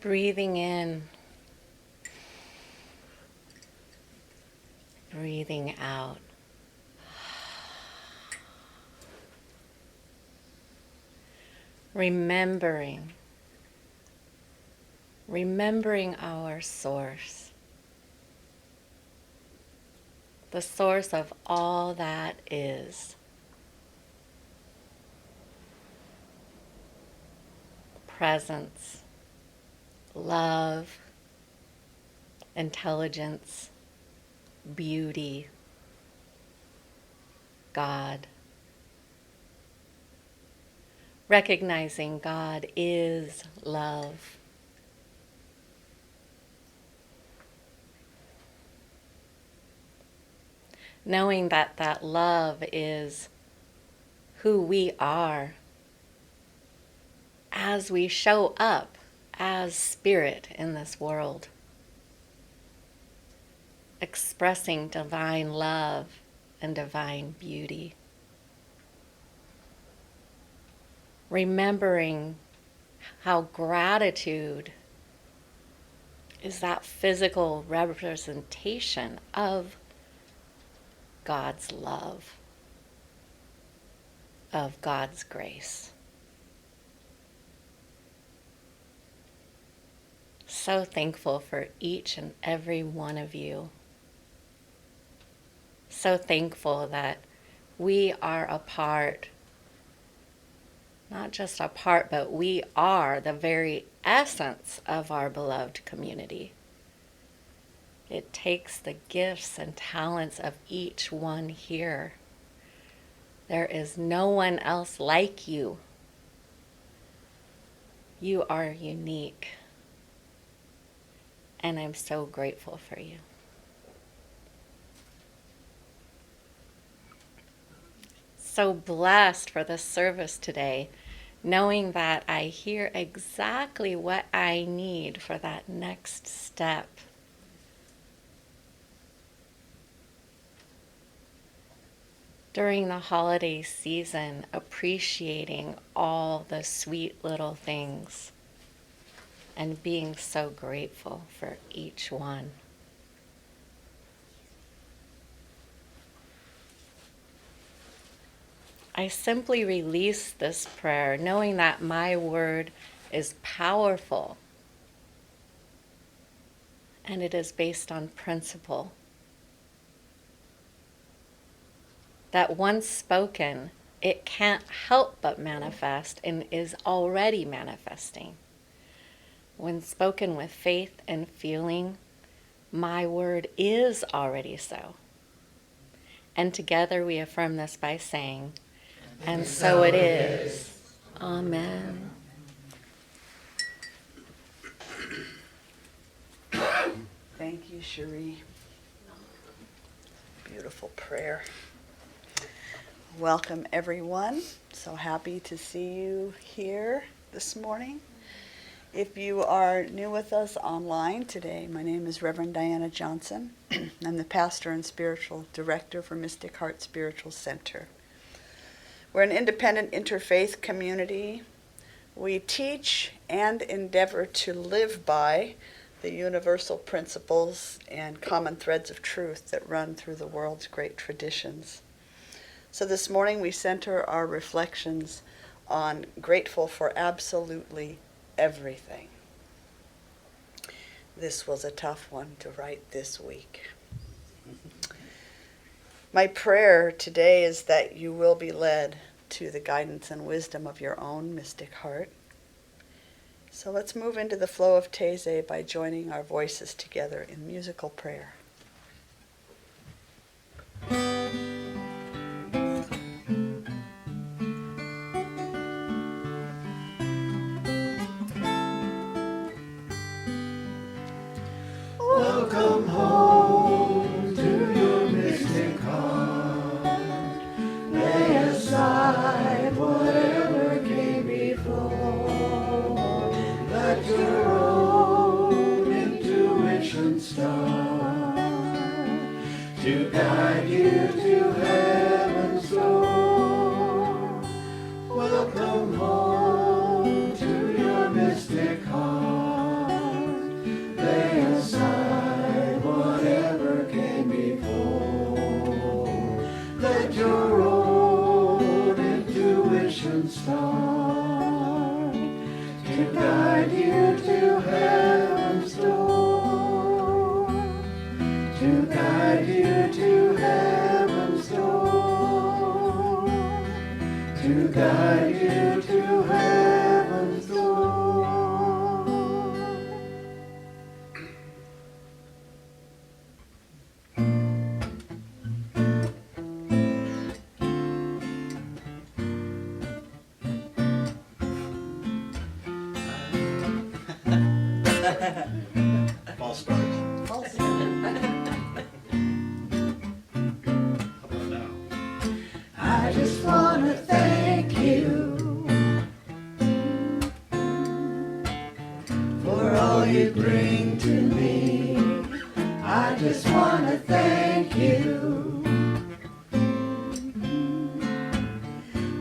Breathing in, breathing out. Remembering our source, the source of all that is. Presence, love, intelligence, beauty, God. Recognizing God is love. Knowing that that love is who we are as we show up as spirit in this world. Expressing divine love and divine beauty. Remembering how gratitude is that physical representation of God's love, of God's grace. So thankful for each and every one of you. So thankful that we are a part, not just a part, but we are the very essence of our beloved community. It takes the gifts and talents of each one here. There is no one else like you. You are unique. And I'm so grateful for you. So blessed for this service today, knowing that I hear exactly what I need for that next step. During the holiday season, appreciating all the sweet little things and being so grateful for each one. I simply release this prayer knowing that my word is powerful and it is based on principle. That once spoken, it can't help but manifest and is already manifesting. When spoken with faith and feeling, my word is already so. And together we affirm this by saying, and so it is. Amen. Thank you, Cherie. Beautiful prayer. Welcome, everyone. So happy to see you here this morning. If you are new with us online today, my name is Reverend Diana Johnson. I'm the pastor and spiritual director for Mystic Heart Spiritual Center. We're an independent interfaith community. We teach and endeavor to live by the universal principles and common threads of truth that run through the world's great traditions. So this morning we center our reflections on grateful for absolutely everything. This was a tough one to write this week. My prayer today is that you will be led to the guidance and wisdom of your own mystic heart. So let's move into the flow of Taizé by joining our voices together in musical prayer. Welcome home to your mystic heart. Lay aside whatever came before. Let your own intuition start to guide you to heaven's door. Welcome home to your mystic heart. start, to guide you to heaven's door, to guide you to heaven's door, to guide you to heaven's door. False start. False. How about now? I just want to thank you for all you bring to me. I just want to thank you.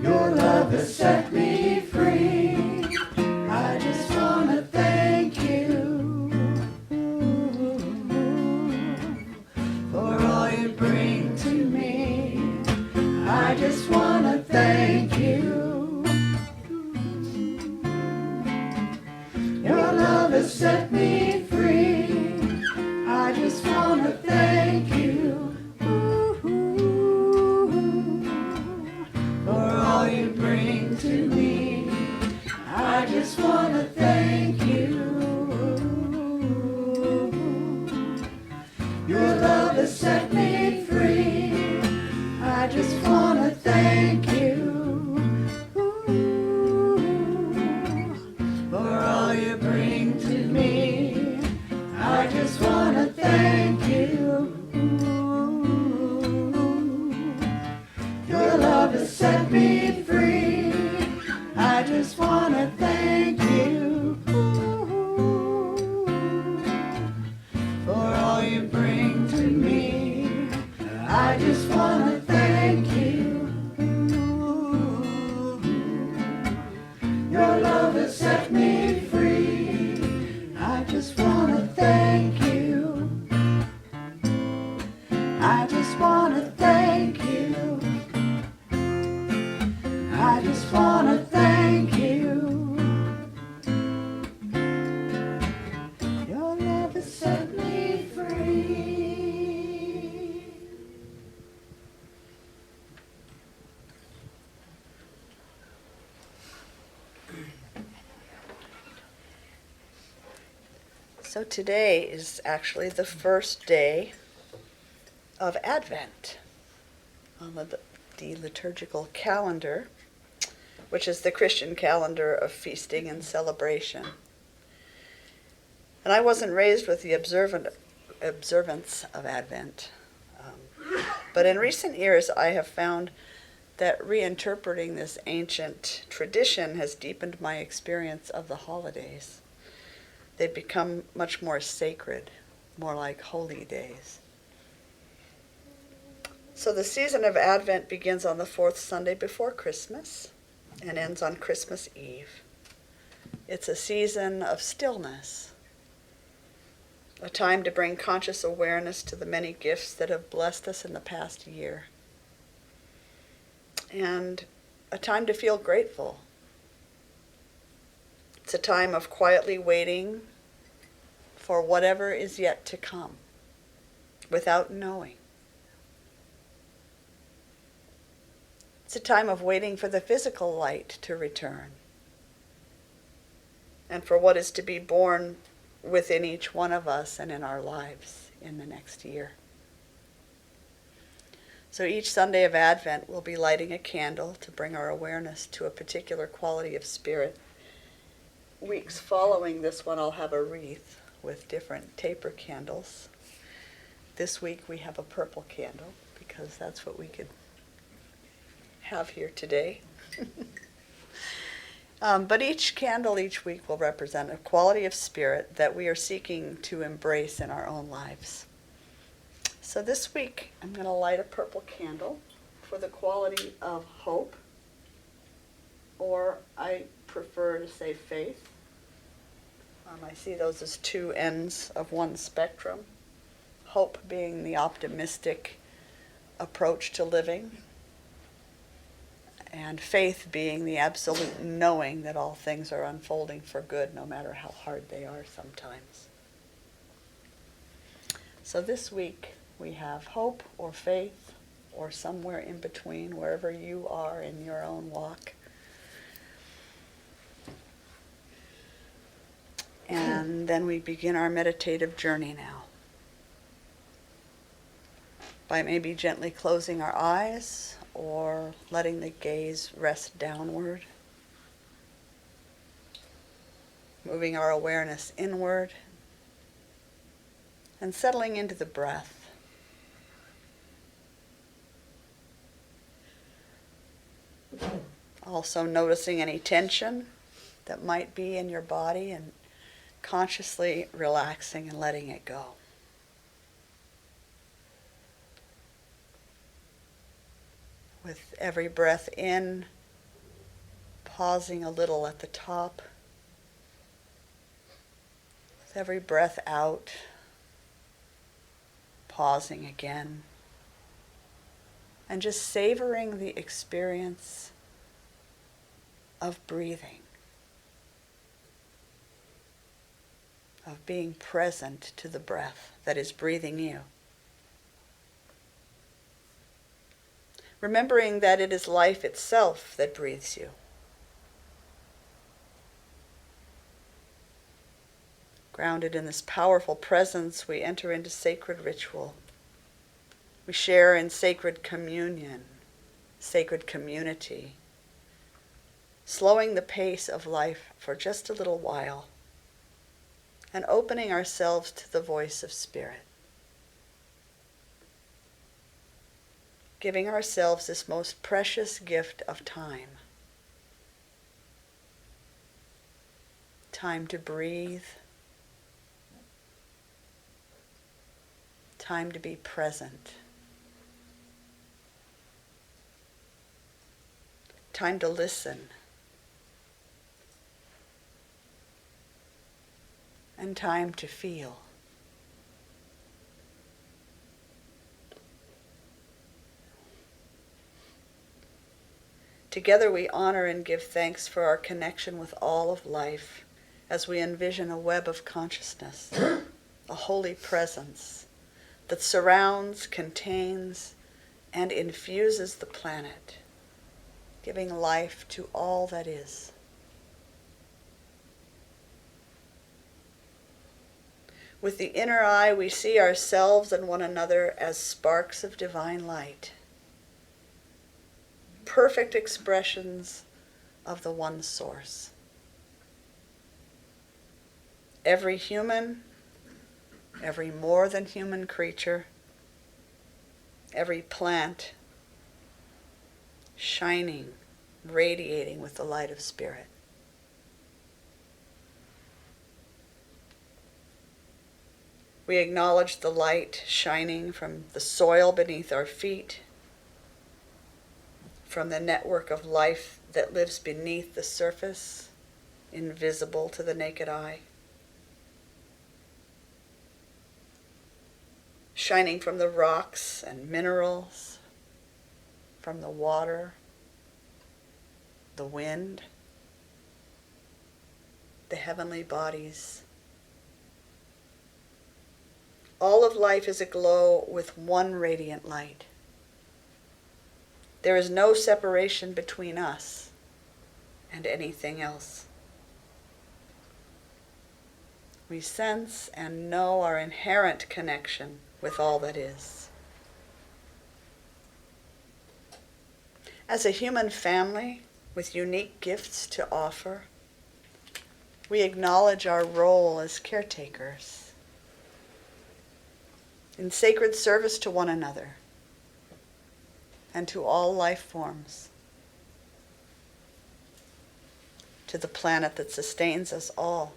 Your love has set me free. I just want to thank you for all you bring to me. I just want to thank you. Your love has set me free. I just want to thank you for all you bring to me. I just want to thank you. Your love has set me free. I just want to thank you for all you bring to me. I just want to thank you. Your love has set me free. I just want to thank you for all you bring to me. I just want to thank you. Your love has set me free. I just want to thank you. I just want to thank you. I just want to thank you. Your love has set me free. So today is actually the first day of Advent on the liturgical calendar, which is the Christian calendar of feasting and celebration. And I wasn't raised with the observance of Advent. But in recent years, I have found that reinterpreting this ancient tradition has deepened my experience of the holidays. They've become much more sacred, more like holy days. So the season of Advent begins on the fourth Sunday before Christmas and ends on Christmas Eve. It's a season of stillness, a time to bring conscious awareness to the many gifts that have blessed us in the past year, and a time to feel grateful. It's a time of quietly waiting for whatever is yet to come, without knowing. It's a time of waiting for the physical light to return, and for what is to be born within each one of us and in our lives in the next year. So each Sunday of Advent, we'll be lighting a candle to bring our awareness to a particular quality of spirit. Weeks following this one, I'll have a wreath with different taper candles. This week we have a purple candle because that's what we could have here today. But each candle each week will represent a quality of spirit that we are seeking to embrace in our own lives. So this week I'm going to light a purple candle for the quality of hope, or I prefer to say faith. I see those as two ends of one spectrum. Hope being the optimistic approach to living, and faith being the absolute knowing that all things are unfolding for good, no matter how hard they are sometimes. So this week we have hope or faith or somewhere in between, wherever you are in your own walk. And then we begin our meditative journey now, by maybe gently closing our eyes or letting the gaze rest downward, moving our awareness inward and settling into the breath. Also noticing any tension that might be in your body and consciously relaxing and letting it go. With every breath in, pausing a little at the top. With every breath out, pausing again. And just savoring the experience of breathing, of being present to the breath that is breathing you. Remembering that it is life itself that breathes you. Grounded in this powerful presence, we enter into sacred ritual. We share in sacred communion, sacred community, slowing the pace of life for just a little while and opening ourselves to the voice of Spirit. Giving ourselves this most precious gift of time. Time to breathe. Time to be present. Time to listen. And time to feel. Together we honor and give thanks for our connection with all of life as we envision a web of consciousness, a holy presence that surrounds, contains, and infuses the planet, giving life to all that is. With the inner eye, we see ourselves and one another as sparks of divine light, perfect expressions of the one source. Every human, every more than human creature, every plant, shining, radiating with the light of Spirit. We acknowledge the light shining from the soil beneath our feet, from the network of life that lives beneath the surface, invisible to the naked eye. Shining from the rocks and minerals, from the water, the wind, the heavenly bodies. All of life is aglow with one radiant light. There is no separation between us and anything else. We sense and know our inherent connection with all that is. As a human family with unique gifts to offer, we acknowledge our role as caretakers in sacred service to one another and to all life forms, to the planet that sustains us all.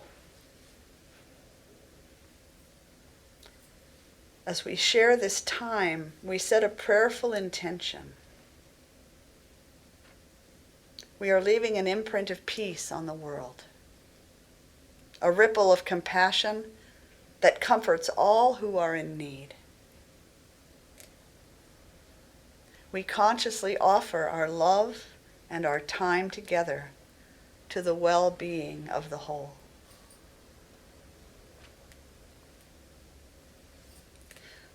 As we share this time, we set a prayerful intention. We are leaving an imprint of peace on the world, a ripple of compassion that comforts all who are in need. We consciously offer our love and our time together to the well-being of the whole.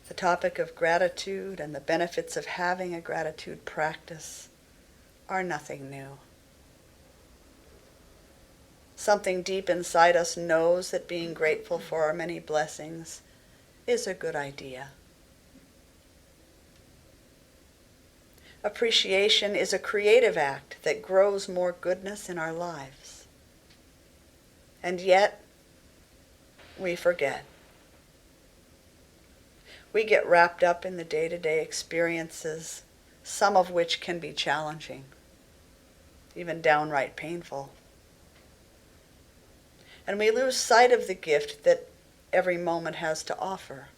The topic of gratitude and the benefits of having a gratitude practice are nothing new. Something deep inside us knows that being grateful for our many blessings is a good idea. Appreciation is a creative act that grows more goodness in our lives. And yet, we forget. We get wrapped up in the day-to-day experiences, some of which can be challenging, even downright painful. And we lose sight of the gift that every moment has to offer.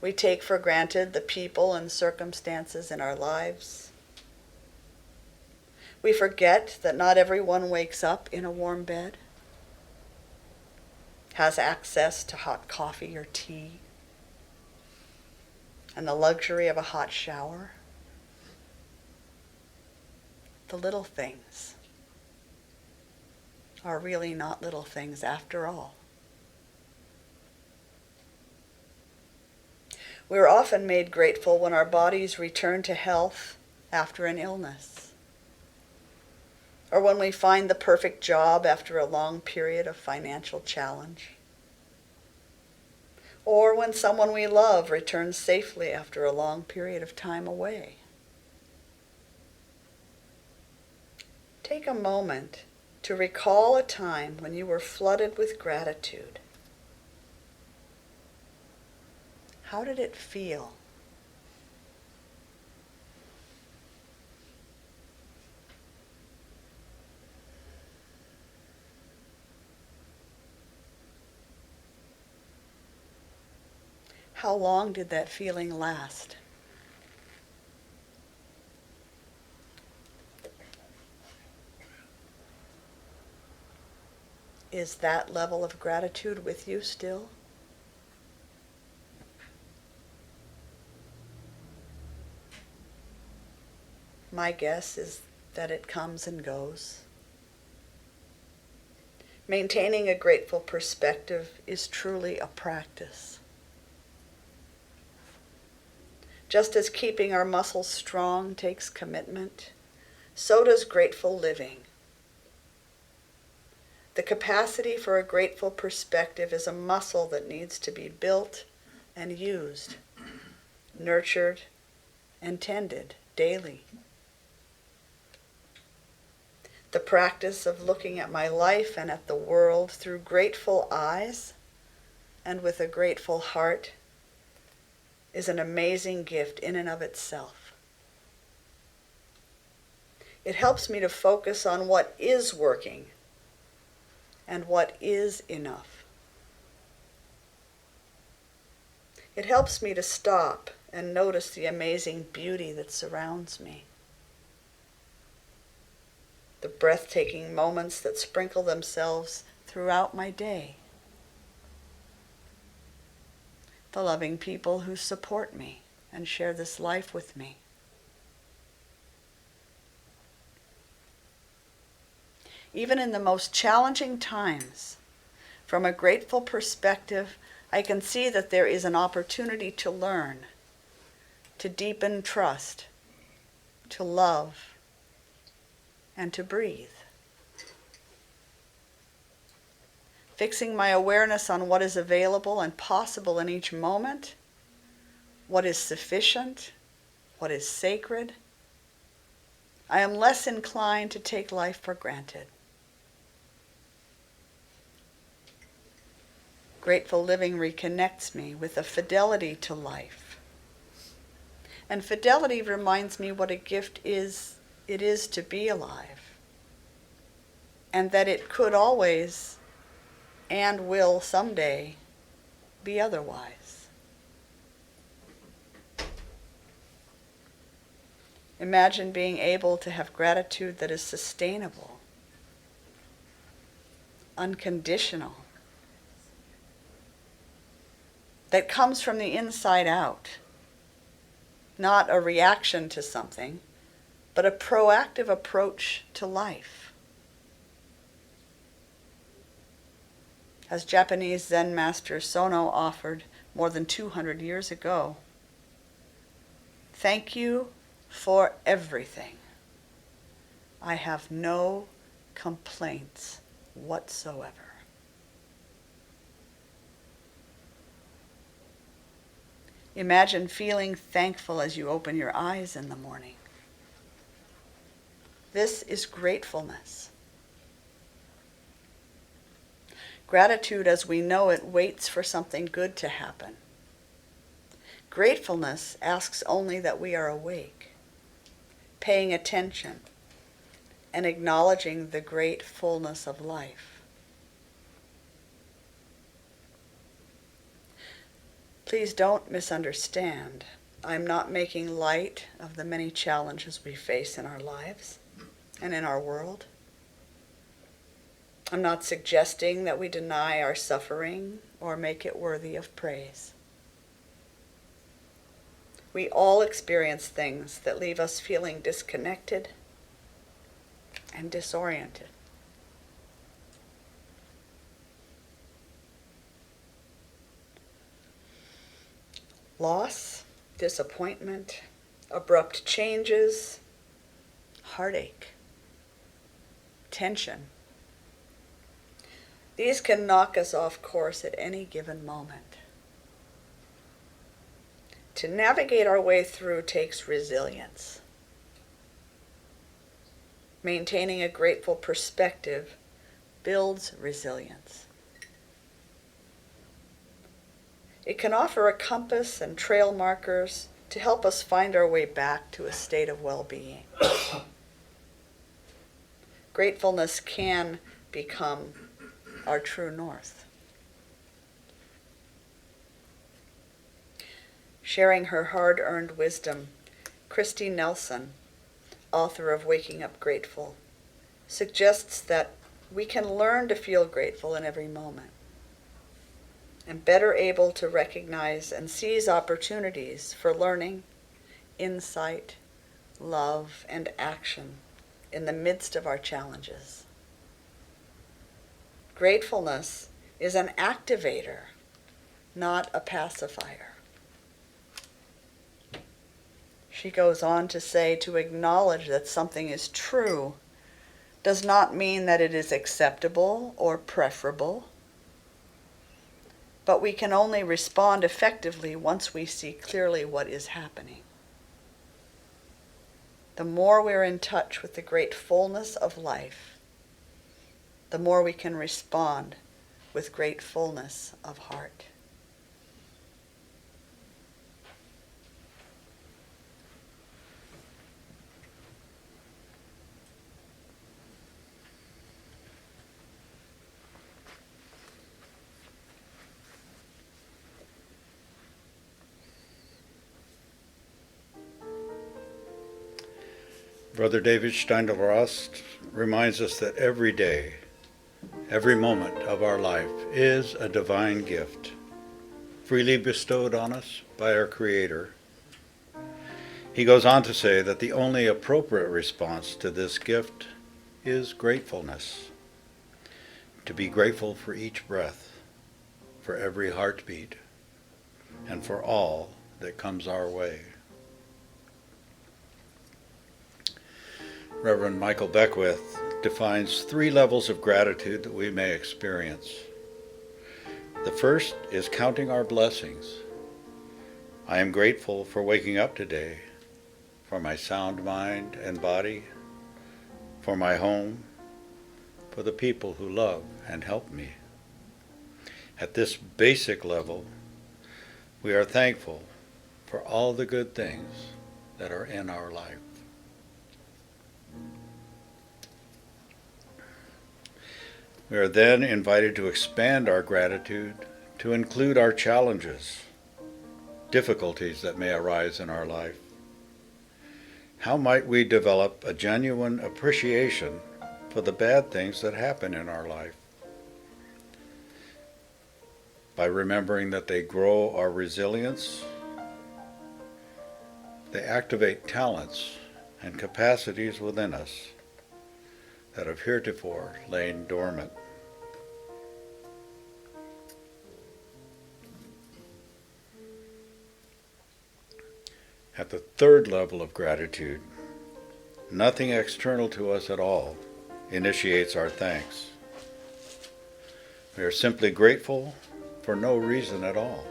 We take for granted the people and circumstances in our lives. We forget that not everyone wakes up in a warm bed, has access to hot coffee or tea, and the luxury of a hot shower. The little things are really not little things after all. We are often made grateful when our bodies return to health after an illness, or when we find the perfect job after a long period of financial challenge, or when someone we love returns safely after a long period of time away. Take a moment to recall a time when you were flooded with gratitude. How did it feel? How long did that feeling last? Is that level of gratitude with you still? My guess is that it comes and goes. Maintaining a grateful perspective is truly a practice. Just as keeping our muscles strong takes commitment, so does grateful living. The capacity for a grateful perspective is a muscle that needs to be built and used, nurtured and tended daily. The practice of looking at my life and at the world through grateful eyes and with a grateful heart is an amazing gift in and of itself. It helps me to focus on what is working and what is enough. It helps me to stop and notice the amazing beauty that surrounds me. The breathtaking moments that sprinkle themselves throughout my day. The loving people who support me and share this life with me. Even in the most challenging times, from a grateful perspective, I can see that there is an opportunity to learn, to deepen trust, to love, and to breathe. Fixing my awareness on what is available and possible in each moment, what is sufficient, what is sacred, I am less inclined to take life for granted. Grateful living reconnects me with a fidelity to life. And fidelity reminds me what a gift it is to be alive. And that it could always and will someday be otherwise. Imagine being able to have gratitude that is sustainable, unconditional, that comes from the inside out, not a reaction to something, but a proactive approach to life. As Japanese Zen master Sono offered more than 200 years ago, thank you for everything. I have no complaints whatsoever. Imagine feeling thankful as you open your eyes in the morning. This is gratefulness. Gratitude, as we know it, waits for something good to happen. Gratefulness asks only that we are awake, paying attention, and acknowledging the great fullness of life. Please don't misunderstand. I'm not making light of the many challenges we face in our lives and in our world. I'm not suggesting that we deny our suffering or make it worthy of praise. We all experience things that leave us feeling disconnected and disoriented. Loss, disappointment, abrupt changes, heartache, tension. These can knock us off course at any given moment. To navigate our way through takes resilience. Maintaining a grateful perspective builds resilience. It can offer a compass and trail markers to help us find our way back to a state of well-being. Gratefulness can become our true north. Sharing her hard-earned wisdom, Christy Nelson, author of Waking Up Grateful, suggests that we can learn to feel grateful in every moment and better able to recognize and seize opportunities for learning, insight, love, and action in the midst of our challenges. Gratefulness is an activator, not a pacifier. She goes on to say, to acknowledge that something is true does not mean that it is acceptable or preferable, but we can only respond effectively once we see clearly what is happening. The more we're in touch with the great fullness of life, the more we can respond with great fullness of heart. Brother David Steindl-Rast reminds us that every day, every moment of our life is a divine gift, freely bestowed on us by our Creator. He goes on to say that the only appropriate response to this gift is gratefulness. To be grateful for each breath, for every heartbeat, and for all that comes our way. Reverend Michael Beckwith defines 3 levels of gratitude that we may experience. The first is counting our blessings. I am grateful for waking up today, for my sound mind and body, for my home, for the people who love and help me. At this basic level, we are thankful for all the good things that are in our life. We are then invited to expand our gratitude to include our challenges, difficulties that may arise in our life. How might we develop a genuine appreciation for the bad things that happen in our life? By remembering that they grow our resilience, they activate talents and capacities within us that have heretofore lain dormant. At the third level of gratitude, nothing external to us at all initiates our thanks. We are simply grateful for no reason at all.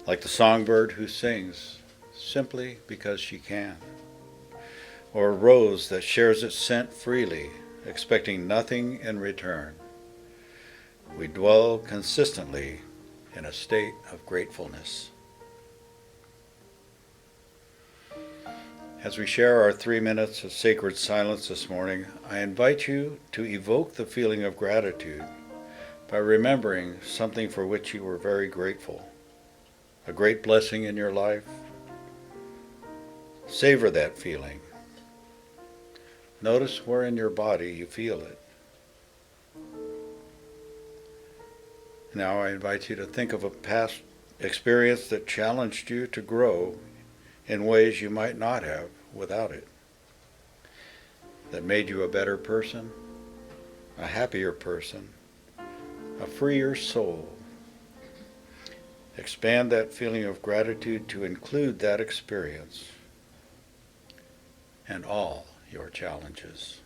Like the songbird who sings simply because she can, or a rose that shares its scent freely, expecting nothing in return. We dwell consistently in a state of gratefulness. As we share our 3 minutes of sacred silence this morning, I invite you to evoke the feeling of gratitude by remembering something for which you were very grateful, a great blessing in your life. Savor that feeling. Notice where in your body you feel it. Now I invite you to think of a past experience that challenged you to grow in ways you might not have without it, that made you a better person, a happier person, a freer soul. Expand that feeling of gratitude to include that experience and all your challenges.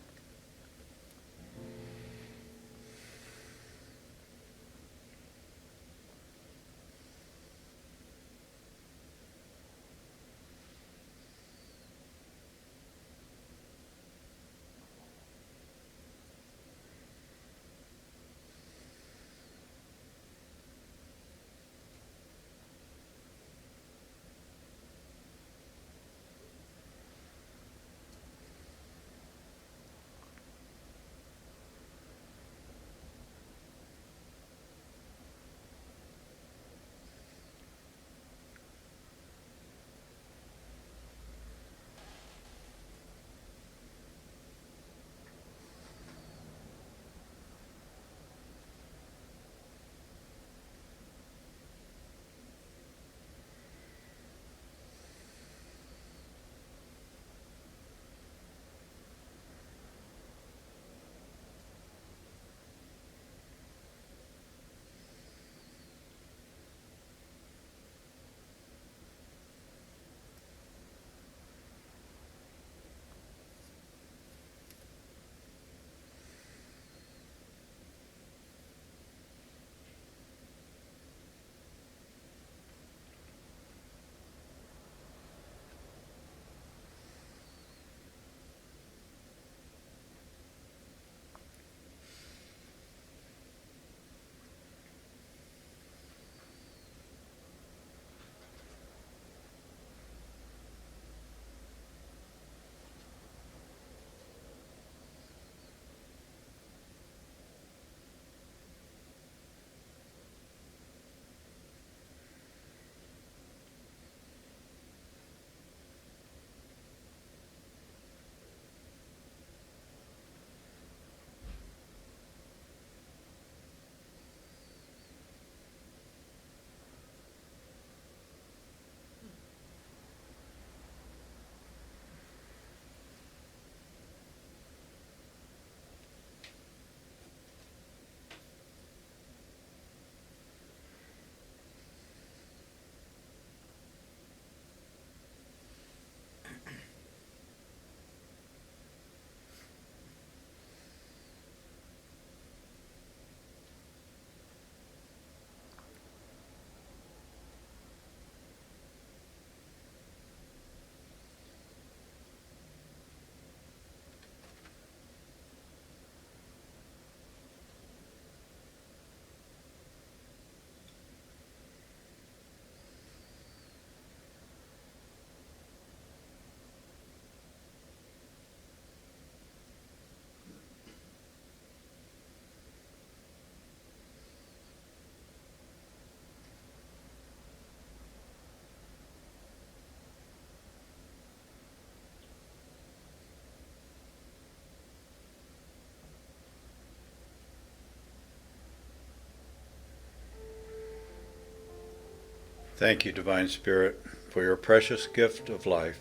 Thank you, Divine Spirit, for your precious gift of life.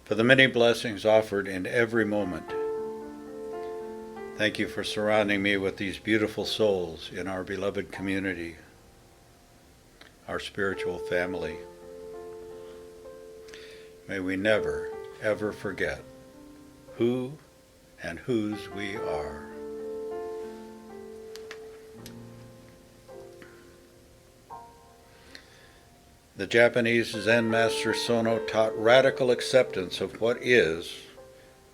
for the many blessings offered in every moment. Thank you for surrounding me with these beautiful souls in our beloved community, our spiritual family. May we never, ever forget who and whose we are. The Japanese Zen master Sono taught radical acceptance of what is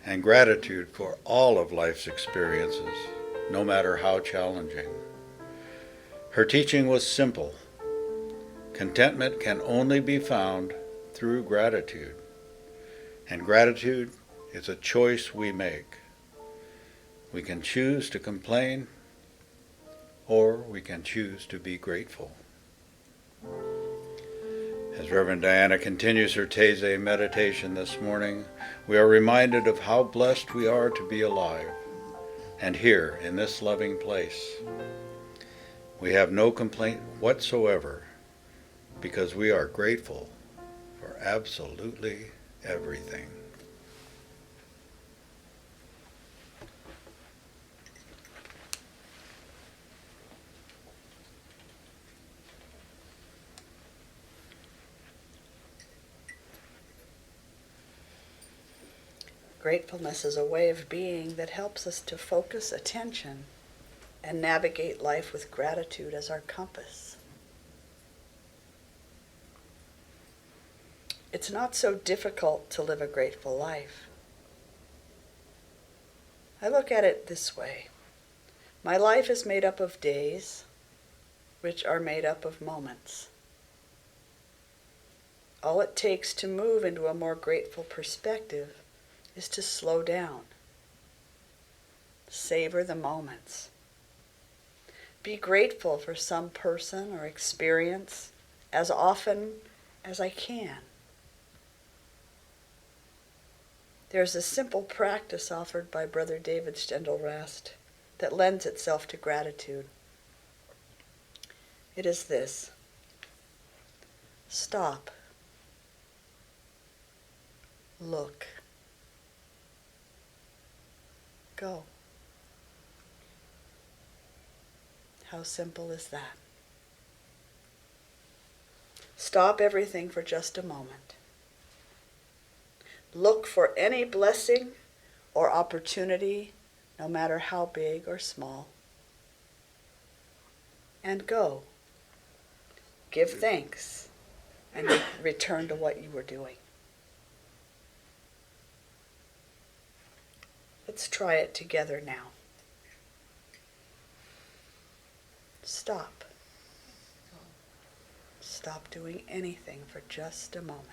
and gratitude for all of life's experiences, no matter how challenging. Her teaching was simple. Contentment can only be found through gratitude, and gratitude is a choice we make. We can choose to complain, or we can choose to be grateful. As Reverend Diana continues her Taizé meditation this morning, we are reminded of how blessed we are to be alive and here in this loving place. We have no complaint whatsoever because we are grateful for absolutely everything. Gratefulness is a way of being that helps us to focus attention and navigate life with gratitude as our compass. It's not so difficult to live a grateful life. I look at it this way. My life is made up of days, which are made up of moments. All it takes to move into a more grateful perspective is to slow down. Savor the moments. Be grateful for some person or experience as often as I can. There's a simple practice offered by Brother David Steindl-Rast that lends itself to gratitude. It is this: stop, look, go. How simple is that? Stop everything for just a moment. Look for any blessing or opportunity, no matter how big or small. And go. Give thanks and return to what you were doing. Let's try it together now. Stop. Stop doing anything for just a moment.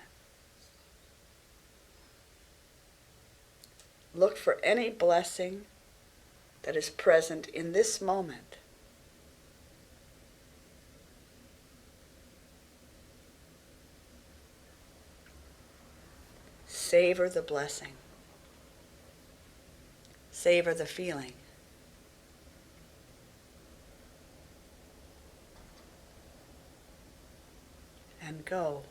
Look for any blessing that is present in this moment. Savor the blessing. Savor the feeling. And go.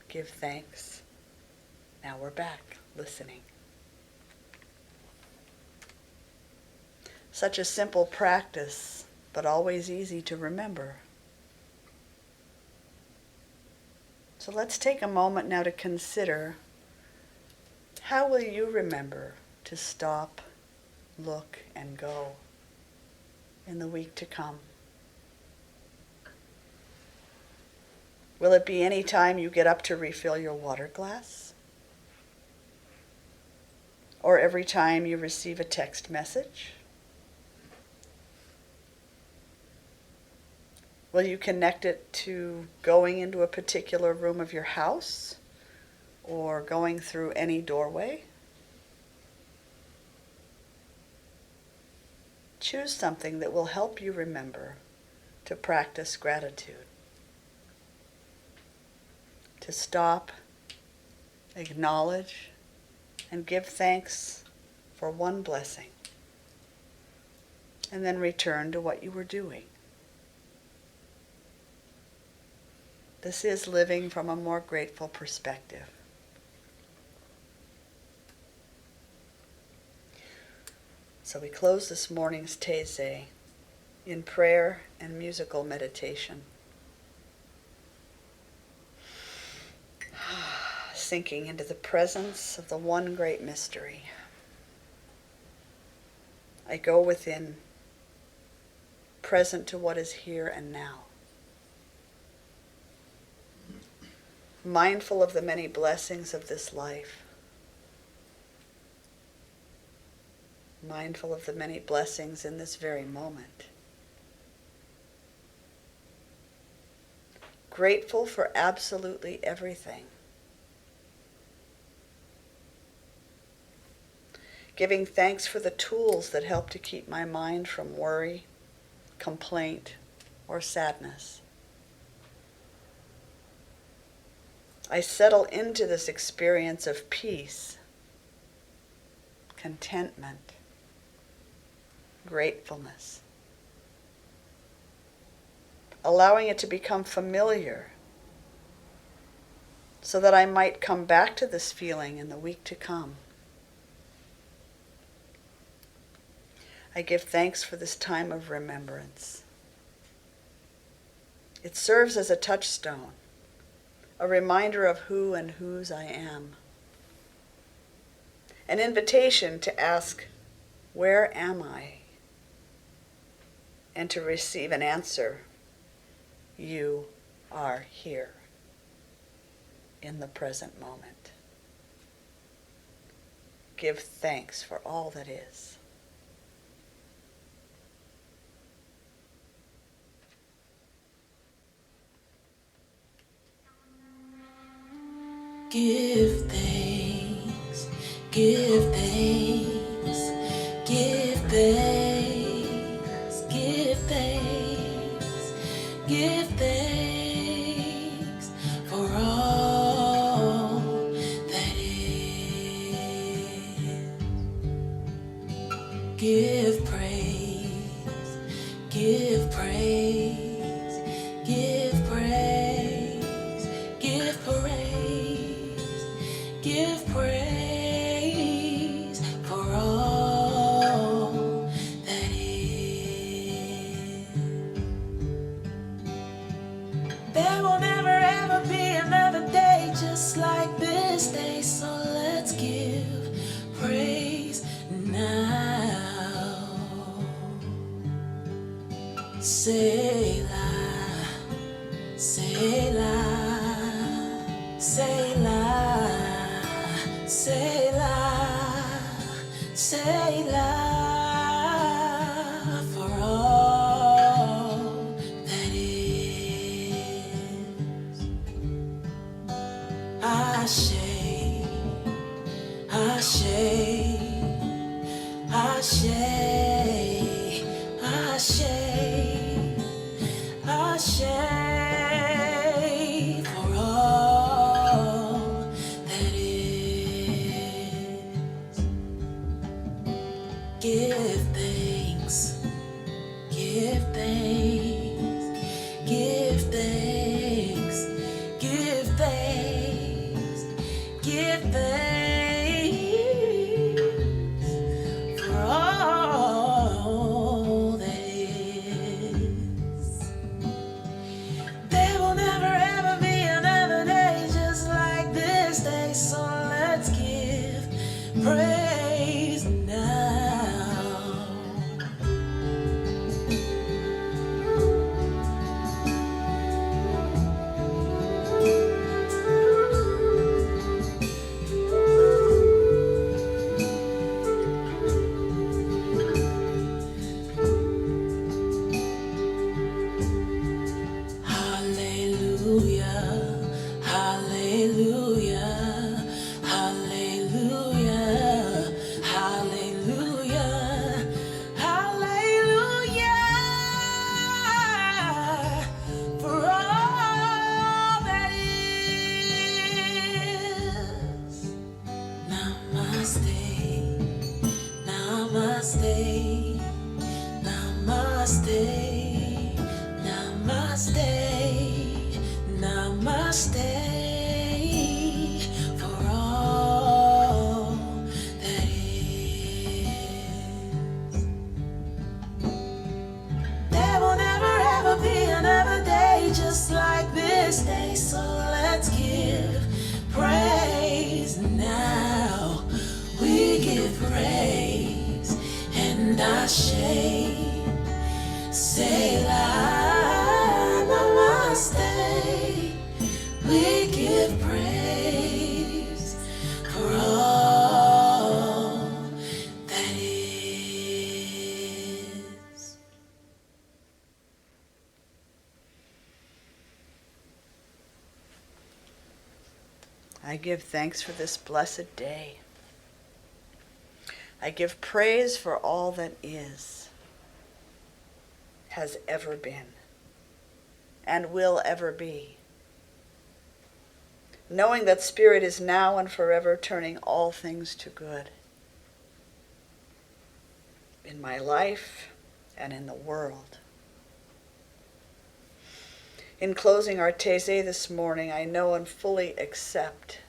Give thanks. Now we're back, listening. Such a simple practice, but always easy to remember. So let's take a moment now to consider, how will you remember to stop, look, and go in the week to come? Will it be any time you get up to refill your water glass? Or every time you receive a text message? Will you connect it to going into a particular room of your house or going through any doorway? Choose something that will help you remember to practice gratitude. To stop, acknowledge, and give thanks for one blessing, and then return to what you were doing. This is living from a more grateful perspective. So we close this morning's Taizé in prayer and musical meditation, sinking into the presence of the one great mystery. I go within, present to what is here and now, mindful of the many blessings of this life, mindful of the many blessings in this very moment, grateful for absolutely everything, giving thanks for the tools that help to keep my mind from worry, complaint, or sadness. I settle into this experience of peace, contentment, gratefulness, allowing it to become familiar so that I might come back to this feeling in the week to come. I give thanks for this time of remembrance. It serves as a touchstone, a reminder of who and whose I am, an invitation to ask, where am I? And to receive an answer, you are here in the present moment. Give thanks for all that is. Give thanks, give thanks, give thanks, give thanks, give thanks for all that is. Give praise, give praise, give praise, give praise. Give praise for all that is. There will never ever be another day just like this day, so let's give praise now. Selah, Selah, Selah. Selah, Selah, for all that is. Ashe, Ashe, Ashe, Ashe, Ashe. Give thanks, give thanks, give thanks, give thanks, give thanks for all that is. There will never ever be another day just like this day, so let's give praise now. For all that is. I give thanks for this blessed day. I give praise for all that is, has ever been, and will ever be. Knowing that Spirit is now and forever turning all things to good in my life and in the world. In closing our Taizé this morning, I know and fully accept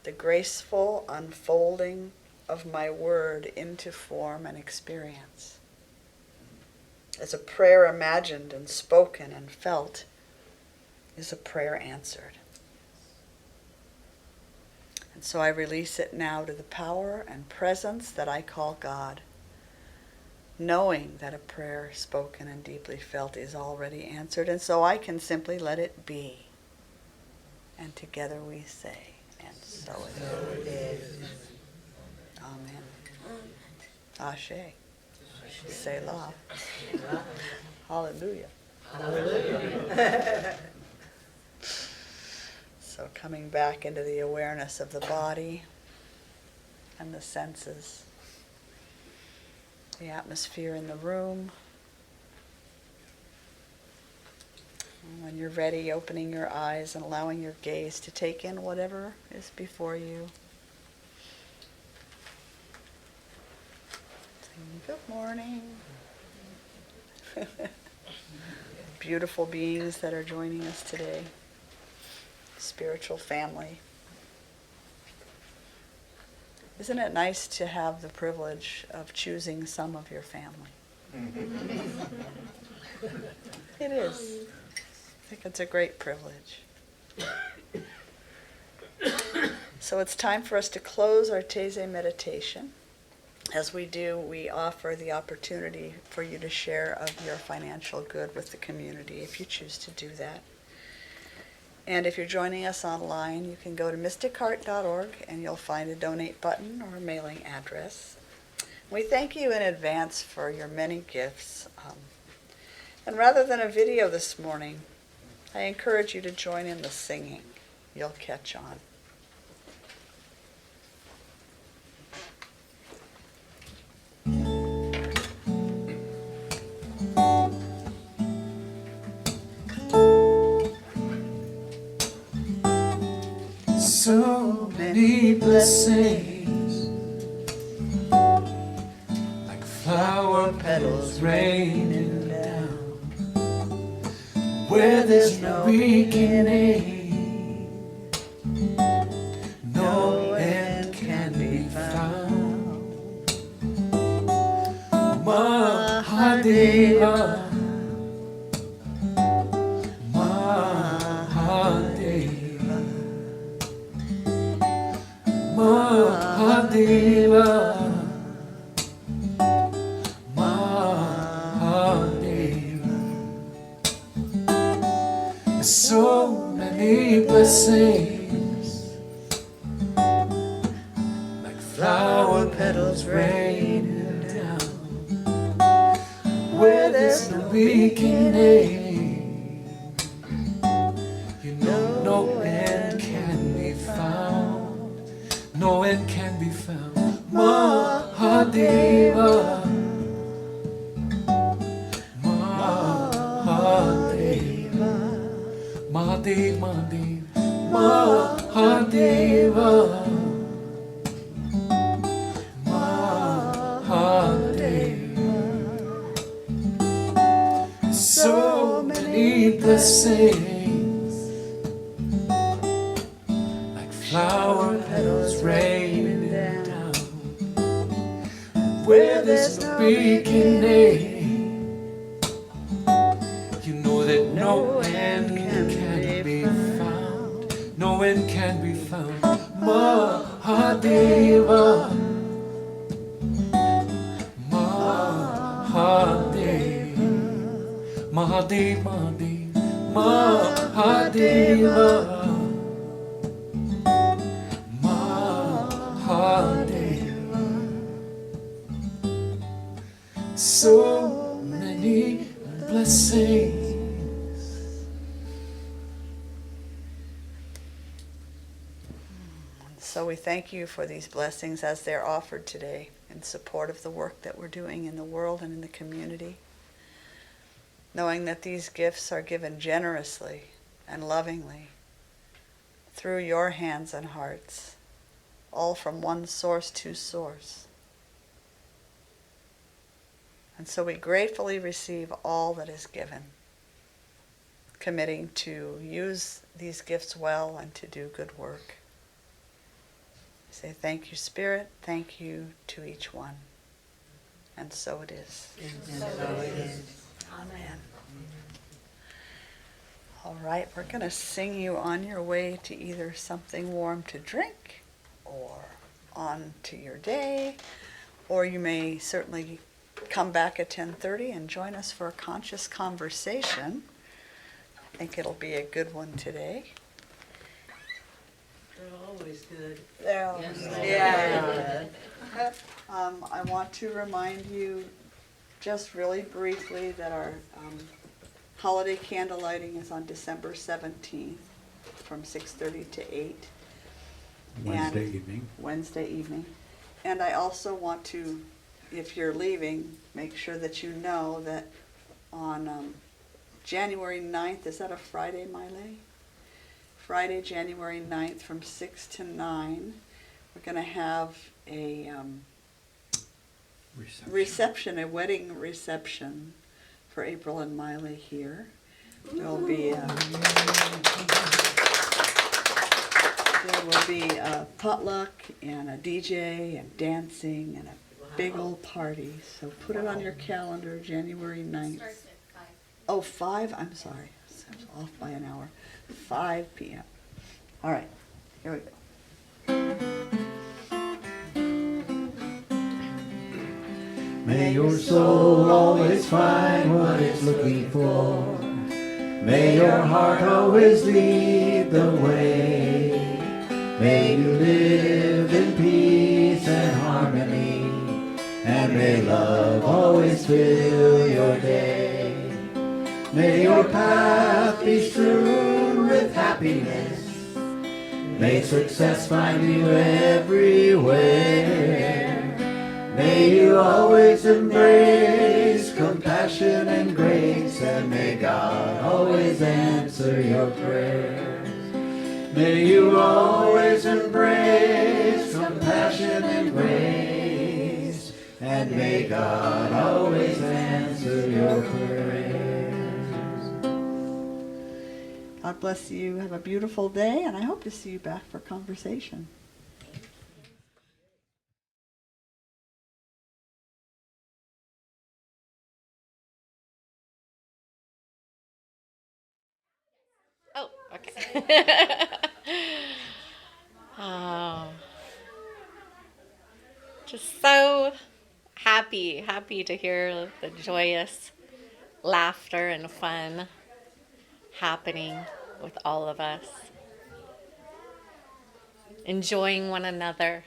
the graceful unfolding of my word into form and experience. As a prayer imagined and spoken and felt is a prayer answered. And so I release it now to the power and presence that I call God, knowing that a prayer spoken and deeply felt is already answered, and so I can simply let it be. And together we say, and so it is. Amen. Ashe. Selah. Hallelujah. Hallelujah. So coming back into the awareness of the body and the senses, the atmosphere in the room. And when you're ready, opening your eyes and allowing your gaze to take in whatever is before you. Saying good morning. Beautiful beings that are joining us today. Spiritual family. Isn't it nice to have the privilege of choosing some of your family? It is. I think it's a great privilege. So it's time for us to close our Taizé meditation. As we do, we offer the opportunity for you to share of your financial good with the community if you choose to do that. And if you're joining us online, you can go to mysticheart.org and you'll find a donate button or a mailing address. We thank you in advance for your many gifts. And rather than a video this morning, I encourage you to join in the singing. You'll catch on. So many blessings, like flower petals raining down, where there's no beginning, no end can be found. Mahadeva, Mahadeva, Mahadeva, Mahadeva. So many blessings, like flower petals raining down, where there's no beginning, you know no end can be found, no end can be found. Mahadeva, Mahadeva, Mahadev, Mahadev, Mahadeva, Mahadeva. So many blessings, like flower petals raining down, where there's no beginning, you know that no end can be found, no end can be found. Mahadeva, Mahadeva, Mahadev, Mahadev, Mahadeva, Mahadeva. So many blessings. we thank you for these blessings as they're offered today in support of the work that we're doing in the world and in the community, knowing that these gifts are given generously and lovingly through your hands and hearts, all from one source to source. And so we gratefully receive all that is given, committing to use these gifts well and to do good work. Say thank you, Spirit, thank you to each one. And so it is. And so it is. Amen. All right, we're going to sing you on your way to either something warm to drink or on to your day, or you may certainly come back at 10:30 and join us for a conscious conversation. I think it'll be a good one today. They're always good. They're always Yes, good. they Yeah. are. I want to remind you just really briefly that our holiday candle lighting is on December 17th from 6:30 to 8. Wednesday And- evening. Wednesday evening. And I also want to, if you're leaving, make sure that you know that on January 9th, is that a Friday, Miley? Friday, January 9th from 6 to 9, we're going to have a reception, a wedding reception for April and Miley here. There will be a potluck and a DJ and dancing and a big old party. So put it on your calendar, January 9th. Starts at 5. Oh, 5? I'm sorry. I was off by an hour. 5 p.m. All right. Here we go. May your soul always find what it's looking for. May your heart always lead the way. May you live in peace and harmony. And may love always fill your day. May your path be strewn with happiness. May success find you everywhere. May you always embrace compassion and grace, and may God always answer your prayers. May you always embrace compassion and grace, and may God always answer your prayers. God bless you. Have a beautiful day, and I hope to see you back for conversation. Oh, okay. Oh, just so happy to hear the joyous laughter and fun happening with all of us. Enjoying one another.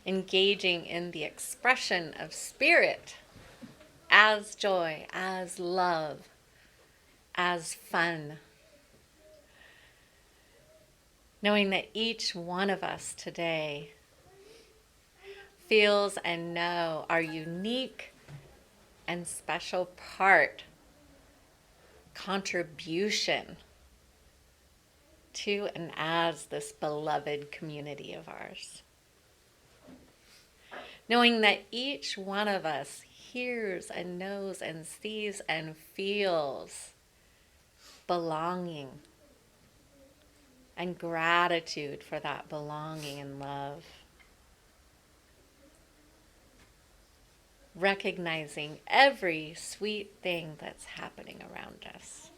Engaging in the expression of spirit as joy, as love, as fun. Knowing that each one of us today feels and know our unique and special part, contribution to and as this beloved community of ours. Knowing that each one of us hears and knows and sees and feels belonging and gratitude for that belonging and love. Recognizing every sweet thing that's happening around us.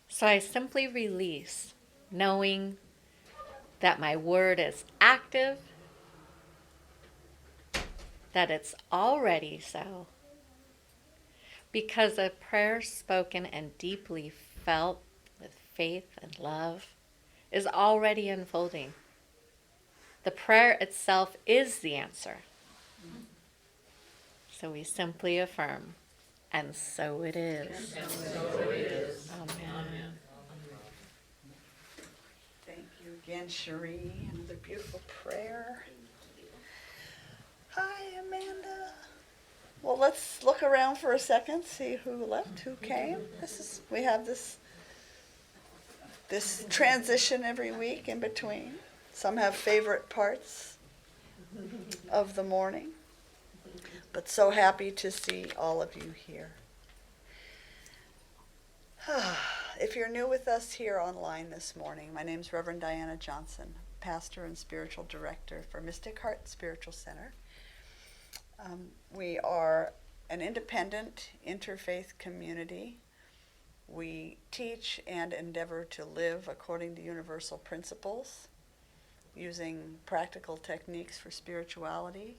So I simply release, knowing that my word is active, that it's already so, because a prayer spoken and deeply felt with faith and love is already unfolding. The prayer itself is the answer. So we simply affirm, and so it is. Amen. again, Cherie. Another beautiful prayer. Hi, Amanda. Well, let's look around for a second, see who left, who came. We have this transition every week in between. Some have favorite parts of the morning, but so happy to see all of you here. If you're new with us here online this morning, my name is Reverend Diana Johnson, pastor and spiritual director for Mystic Heart Spiritual Center. We are an independent interfaith community. We teach and endeavor to live according to universal principles, using practical techniques for spirituality,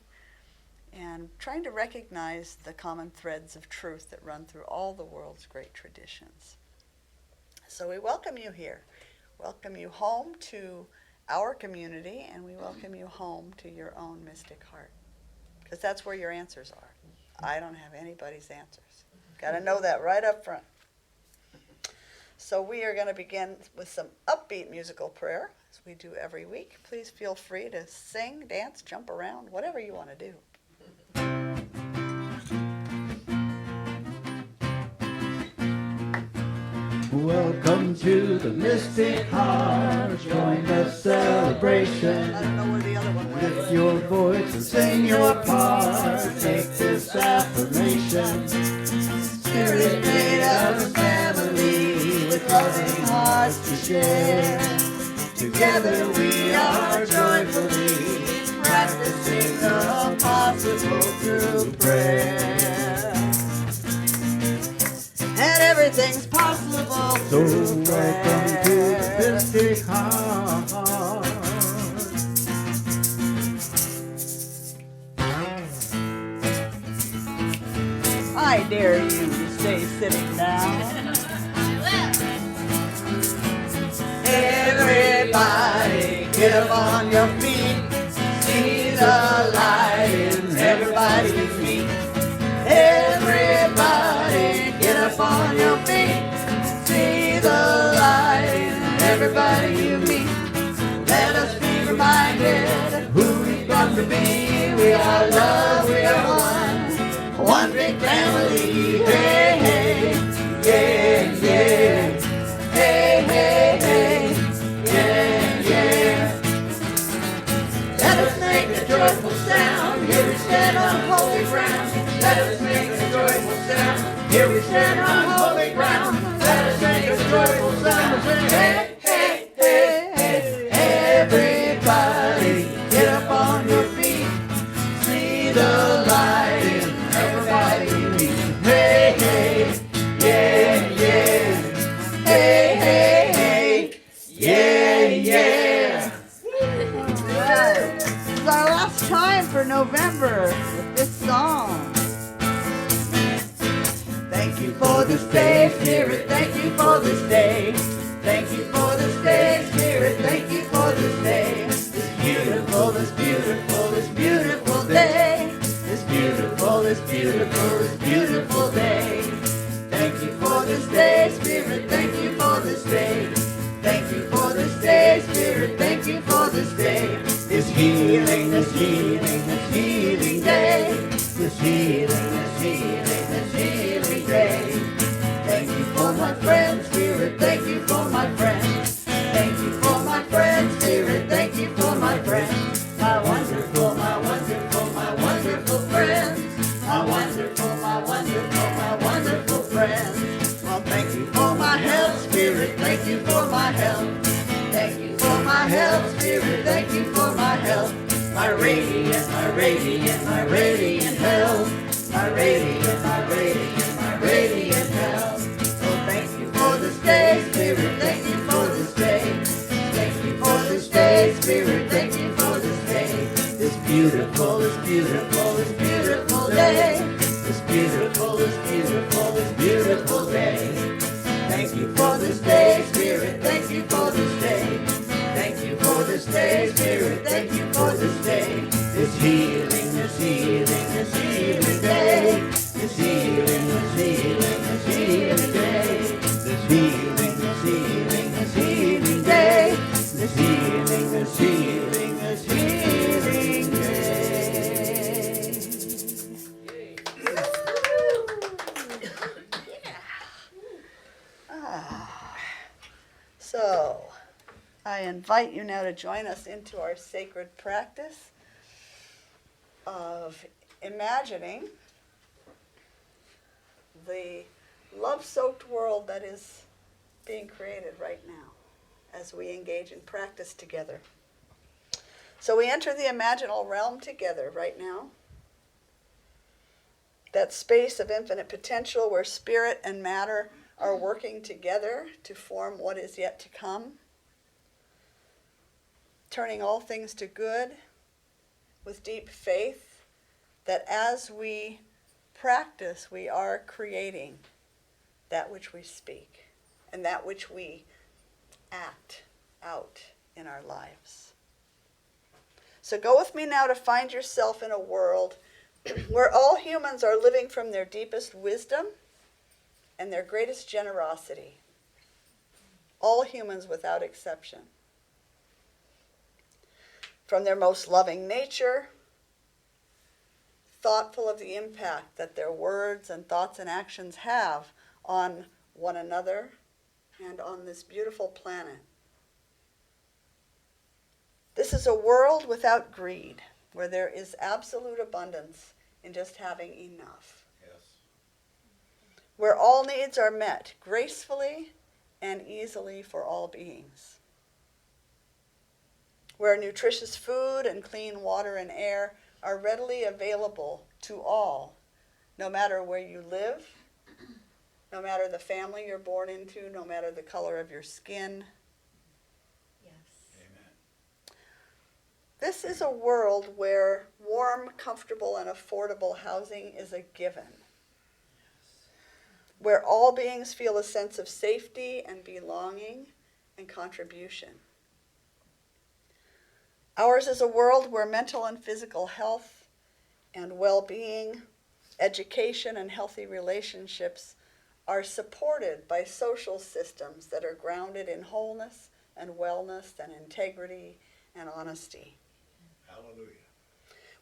and trying to recognize the common threads of truth that run through all the world's great traditions. So we welcome you here, welcome you home to our community, and we welcome you home to your own mystic heart, because that's where your answers are. I don't have anybody's answers. Got to know that right up front. So we are going to begin with some upbeat musical prayer, as we do every week. Please feel free to sing, dance, jump around, whatever you want to do. Welcome to the Mystic Heart. Join the celebration. I don't know where the other one went. Lift your voice and sing your part. Take this affirmation. Spirit made us a family with loving hearts to share. Together we are joyfully practicing the possible through prayer. And everything's possible. So welcome to the Mystic Heart. I dare you to stay sitting down. Everybody get up on your feet. See the light in everybody's feet. Everybody get up on your feet. See the light in everybody you meet. Let us be reminded of who we've come to be. We are love, we are one big family. Hey, hey, yeah, yeah. Hey, hey, hey, yeah, yeah. Let us make a joyful sound. Here we stand on holy ground. Let us make a joyful sound. Here we stand on holy ground. Let us make a joyful sound. Hey, hey, hey, hey. Everybody, get up on your feet. See the light in everybody you meet. Hey, hey, yeah, yeah. Hey, hey, hey, yeah, yeah. Alright, this is our last time for November with this song. Thank you for this day, Spirit, thank you for this day. Thank you for this day, Spirit, thank you for this day. This beautiful, this beautiful, this beautiful day. This beautiful, this beautiful, this beautiful day. Thank you for this day, Spirit, thank you for this day. Thank you for this day, Spirit, thank you for this day. This healing, this healing, this healing day. This healing, this healing, this healing day. Thank you for my friend, Spirit, thank you for my friend. Thank you for my friend, Spirit, thank you for my friend. My wonderful, my wonderful, my wonderful friend. My wonderful, my wonderful, my wonderful friend. Well, thank you for my help, Spirit, thank you for my help. Thank you for my help, Spirit, thank you for my help. My radiant, my radiant, my radiant help. My radiant, my radiant, my radiant help. So thank you for this day, Spirit, thank you for this day. Thank you for this day, Spirit, thank you for this day. This beautiful, this beautiful, this beautiful day. This beautiful, this beautiful, this beautiful day. Thank you for this day, Spirit, thank you for this day. Thank you for this day, Spirit, thank you for this day. This healing, this healing, this healing day. This healing, this healing, this healing day. This healing, this healing, this healing day. This healing. I invite you now to join us into our sacred practice of imagining the love-soaked world that is being created right now as we engage in practice together. So we enter the imaginal realm together right now. That space of infinite potential where spirit and matter are working together to form what is yet to come. Turning all things to good with deep faith that as we practice, we are creating that which we speak and that which we act out in our lives. So go with me now to find yourself in a world where all humans are living from their deepest wisdom and their greatest generosity. All humans without exception. From their most loving nature, thoughtful of the impact that their words and thoughts and actions have on one another and on this beautiful planet. This is a world without greed, where there is absolute abundance in just having enough. Yes. Where all needs are met gracefully and easily for all beings. Where nutritious food and clean water and air are readily available to all, no matter where you live, no matter the family you're born into, no matter the color of your skin. Amen. This is a world where warm, comfortable, and affordable housing is a given. Where all beings feel a sense of safety and belonging and contribution. Ours is a world where mental and physical health and well-being, education, and healthy relationships are supported by social systems that are grounded in wholeness and wellness and integrity and honesty. Hallelujah.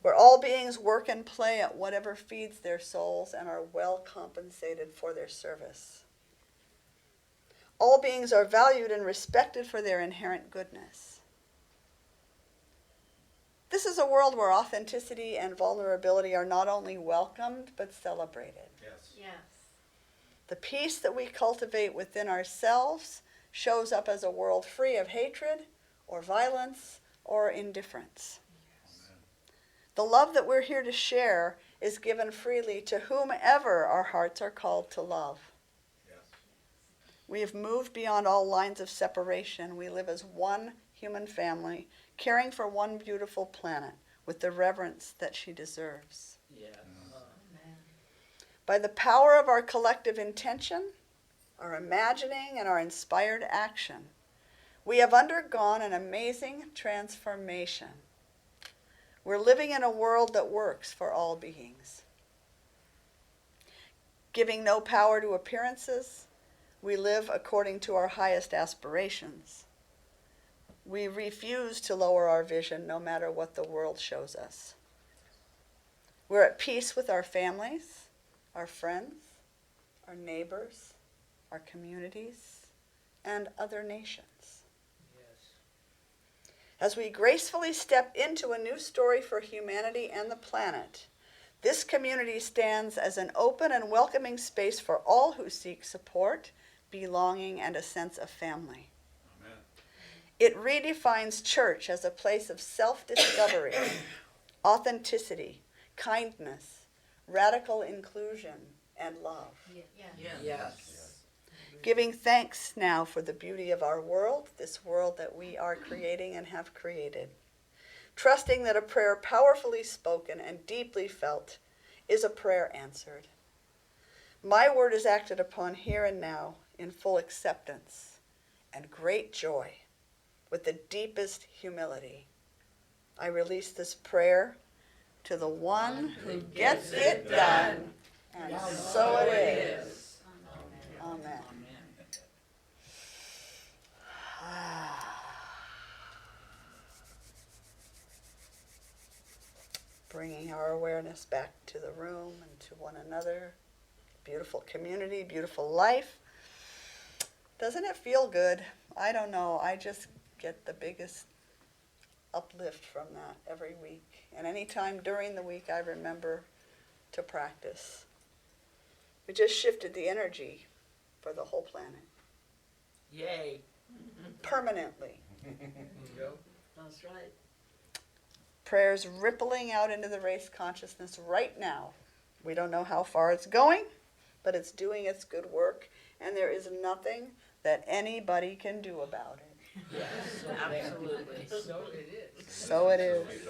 Where all beings work and play at whatever feeds their souls and are well compensated for their service. All beings are valued and respected for their inherent goodness. This is a world where authenticity and vulnerability are not only welcomed, but celebrated. Yes. Yes. The peace that we cultivate within ourselves shows up as a world free of hatred or violence or indifference. Amen. The love that we're here to share is given freely to whomever our hearts are called to love. Yes. We have moved beyond all lines of separation. We live as one human family, caring for one beautiful planet with the reverence that she deserves. Yes. By the power of our collective intention, our imagining, and our inspired action, we have undergone an amazing transformation. We're living in a world that works for all beings. Giving no power to appearances, we live according to our highest aspirations. We refuse to lower our vision no matter what the world shows us. We're at peace with our families, our friends, our neighbors, our communities, and other nations. Yes. As we gracefully step into a new story for humanity and the planet, this community stands as an open and welcoming space for all who seek support, belonging, and a sense of family. Amen. It redefines church as a place of self-discovery, authenticity, kindness, radical inclusion, and love. Yes. Giving thanks now for the beauty of our world, this world that we are creating and have created. Trusting that a prayer powerfully spoken and deeply felt is a prayer answered. My word is acted upon here and now in full acceptance and great joy with the deepest humility. I release this prayer to the one who gets it done, and so it is. Amen. Bringing our awareness back to the room and to one another. Beautiful community, beautiful life. Doesn't it feel good? I don't know. I just get the biggest uplift from that every week. And any time during the week I remember to practice. We just shifted the energy for the whole planet. Yay. Permanently. Yep. That's right. Prayers rippling out into the race consciousness right now. We don't know how far it's going, but it's doing its good work, and there is nothing that anybody can do about it. Yes, absolutely. So it is. So it is.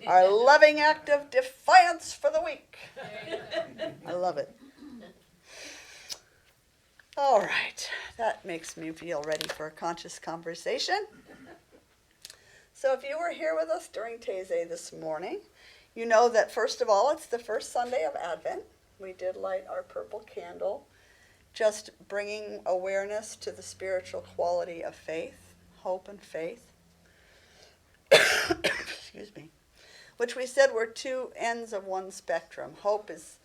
Our loving act of defiance for the week. I love it. All right, that makes me feel ready for a conscious conversation. So if you were here with us during Taizé this morning, you know that first of all, it's the first Sunday of Advent. We did light our purple candle, just bringing awareness to the spiritual quality of faith, hope and faith. Excuse me. Which we said were two ends of one spectrum. Hope is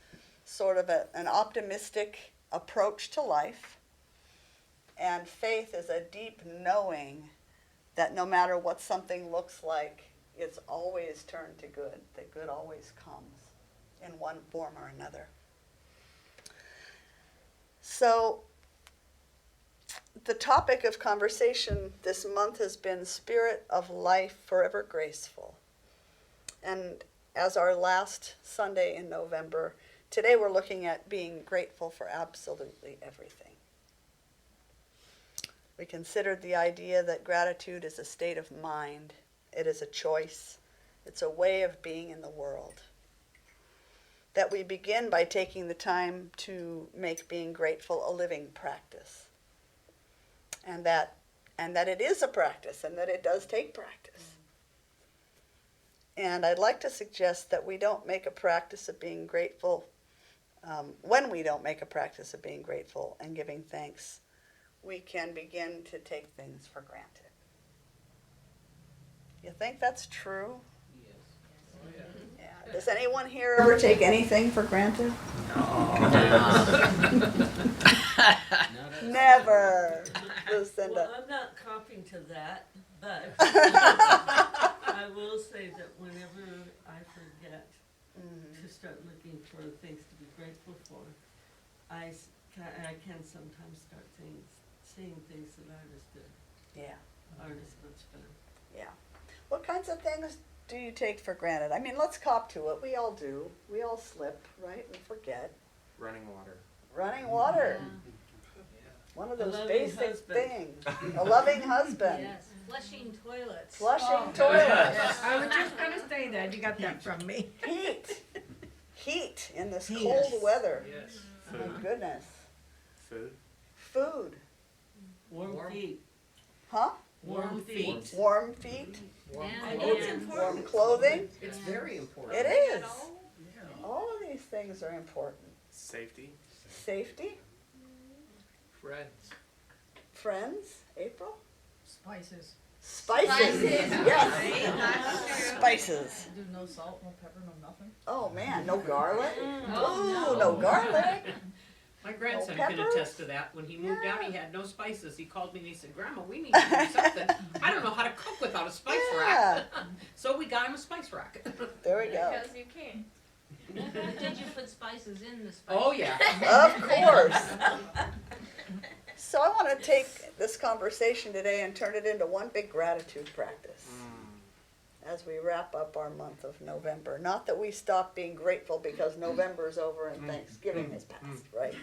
sort of an optimistic approach to life, and faith is a deep knowing that no matter what something looks like, it's always turned to good, that good always comes in one form or another. So the topic of conversation this month has been Spirit of Life Forever Graceful. And as our last Sunday in November, today we're looking at being grateful for absolutely everything. We considered the idea that gratitude is a state of mind. It is a choice. It's a way of being in the world. That we begin by taking the time to make being grateful a living practice. And that it is a practice, and that it does take practice. And I'd like to suggest that we don't make a practice of being grateful, when we don't make a practice of being grateful and giving thanks, we can begin to take things for granted. You think that's true? Yes. Oh, yeah. Yeah. Does anyone here ever take anything for granted? Never. Lucinda. Well, I'm not copying to that, but I will say that whenever I forget to start looking for things to be grateful for, I can sometimes start seeing things that aren't as good, Yeah. aren't as much fun. Yeah. What kinds of things do you take for granted? I mean, let's cop to it. We all do. We all slip, right? We forget. Running water. Running water. One of A those loving basic husband. things. A loving husband. Yes, flushing toilets. Flushing toilets. I was just gonna say that, you got that from me. Heat. Heat in this Heat. cold weather. Yes. Oh my goodness. Food. Food. Warm feet. Huh? Warm feet. Warm feet. Warm And clothes. hands. Warm clothing. It's very important. It is. All of these things are important. Safety. Safety. Friends. Friends. April? Spices. Spices. Yes. Spices. Do no salt, no pepper, no nothing. Oh man, no garlic. Oh, Ooh, no garlic. My grandson No can peppers? attest to that. When he moved out, he Yeah. had no spices. He called me and he said, "Grandma, we need to do something. I don't know how to cook without a spice rack." Yeah. So we got him a spice rack. There we go. Because you can. Did you put spices in the spice? Oh yeah. Of course. So I want to take this conversation today and turn it into one big gratitude practice as we wrap up our month of November. Not that we stop being grateful because November is over and Thanksgiving is past, right?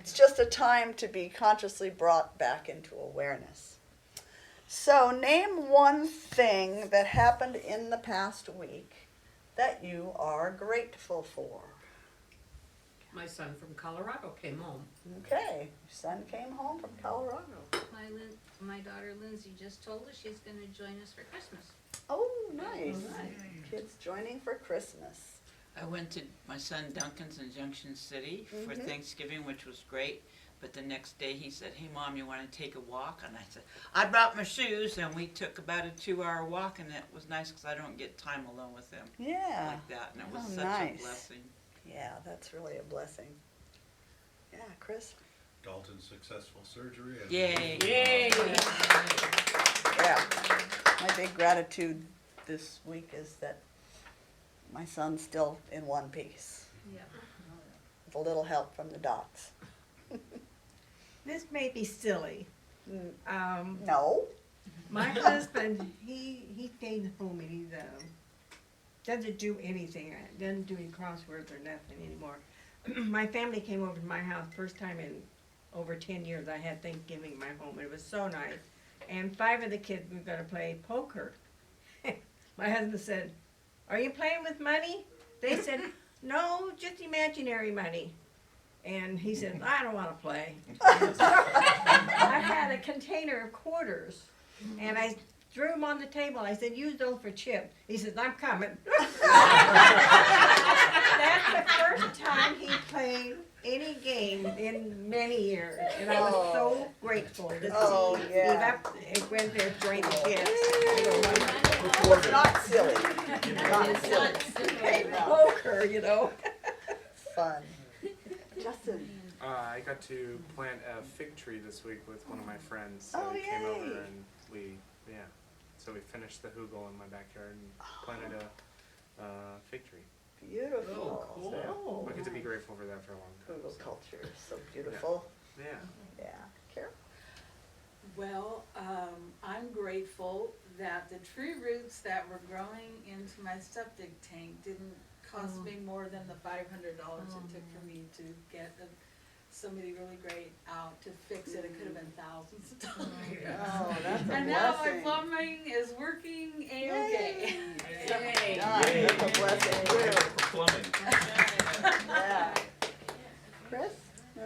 It's just a time to be consciously brought back into awareness. So name one thing that happened in the past week that you are grateful for. My son from Colorado came home. Okay, your son came home from Colorado. My daughter Lindsay just told us she's going to join us for Christmas. Oh, nice. Kids joining for Christmas. I went to my son Duncan's in Junction City for Thanksgiving, which was great. But the next day he said, "Hey Mom, you want to take a walk?" And I said, "I brought my shoes," and we took about a 2-hour walk, and it was nice because I don't get time alone with him Yeah. like that, and it was Oh, such nice. a blessing. Yeah, that's really a blessing. Yeah, Chris? Dalton's successful surgery. Yay! Yay! big gratitude this week is that my son's still in one piece, Yeah. with a little help from the docs. This may be silly. No? My husband, he stayed home and he doesn't do anything, doesn't do any crosswords or nothing anymore. My family came over to my house first time in over 10 years. I had Thanksgiving in my home. It was so nice. And 5 of the kids were gonna play poker. My husband said, "Are you playing with money?" They said, "No, just imaginary money." And he said, "I don't wanna play." I had a container of quarters and I threw them on the table. I said, "Use those for chips." He says, "I'm coming." That's the first time he played any game in many years, and I was so grateful to see he left and went there to join the kids. It's not silly. Not silly. Poker, you know. Fun. Justin. I got to plant a fig tree this week with one of my friends. So Oh, he came over yay. and so we finished the hugel in my backyard and planted a fig tree. Beautiful. So I get to be grateful for that for a long time. Google culture is so beautiful. Yeah. Yeah. Carol? Well, I'm grateful that the tree roots that were growing into my septic tank didn't cost me more than the $500 it took for me to get somebody really great out to fix it. It could have been thousands of dollars. Oh, that's a And now my blessing. plumbing is working A-okay. Yay. That's a blessing too. Yeah. Chris?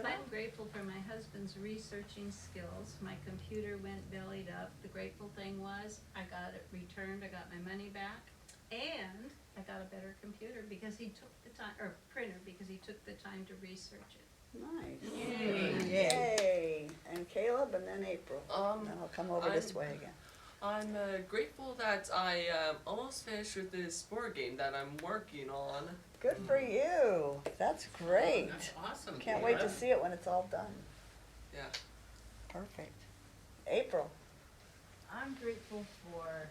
I'm grateful for my husband's researching skills. My computer went bellied up. The grateful thing was I got it returned, I got my money back, and I got a better computer because he took the time, or printer, because he took the time to research it. Nice. Yay. Yay. And Caleb and then April. And I'll come over this I'm- way again. I'm grateful that I almost finished with this board game that I'm working on. Good for you. That's great. That's awesome. Can't wait to see it when it's all done. Yeah. Perfect. April. I'm grateful for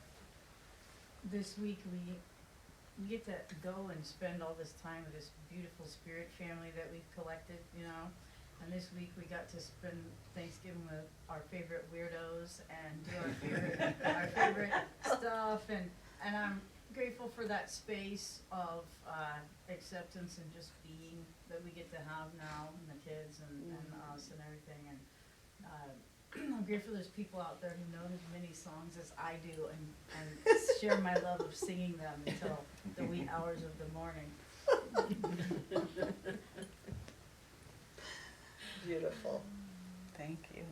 this week we get to go and spend all this time with this beautiful spirit family that we've collected, you know. And this week we got to spend Thanksgiving with our favorite weirdos and do our favorite stuff, and I'm grateful for that space of acceptance and just being that we get to have now, and the kids and us and everything. And I'm grateful there's people out there who know as many songs as I do and share my love of singing them until the wee hours of the morning. Beautiful. Thank you.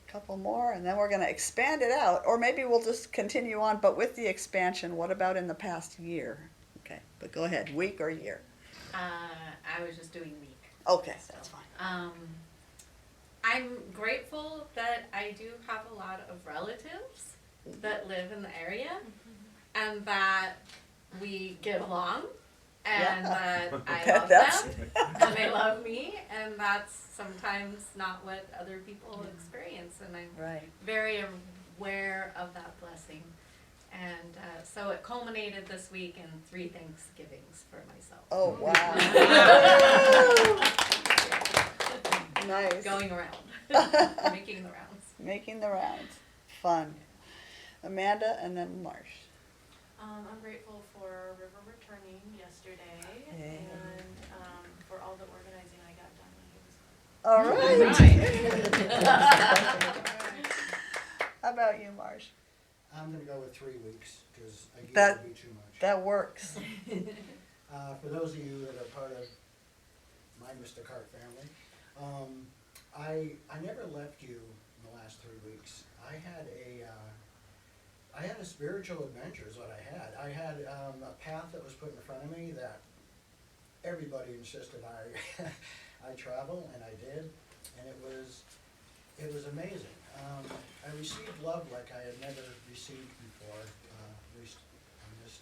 Couple more, and then we're going to expand it out, or maybe we'll just continue on, but with the expansion, what about in the past year? Okay, but go ahead, week or year? I was just doing week. Okay, that's fine. I'm grateful that I do have a lot of relatives that live in the area and that we get along and that I love them and they love me, and that's sometimes not what other people experience, and I'm very aware of that blessing. And so it culminated this week in 3 Thanksgivings for myself. Oh, wow. Nice. Going around. Making the rounds. Making the rounds. Fun. Amanda and then Marsh. I'm grateful for River returning yesterday and for all the organizing I got done when he was All right. How about you, Marsh? I'm gonna go with 3 weeks, because a year That- would be too much. That works. For those of you that are part of my Mr. Cart family, I never left you in the last 3 weeks. I had a spiritual adventure is what I had. I had a path that was put in front of me that everybody insisted I travel, and I did, and it was amazing. I received love like I had never received before, at least on this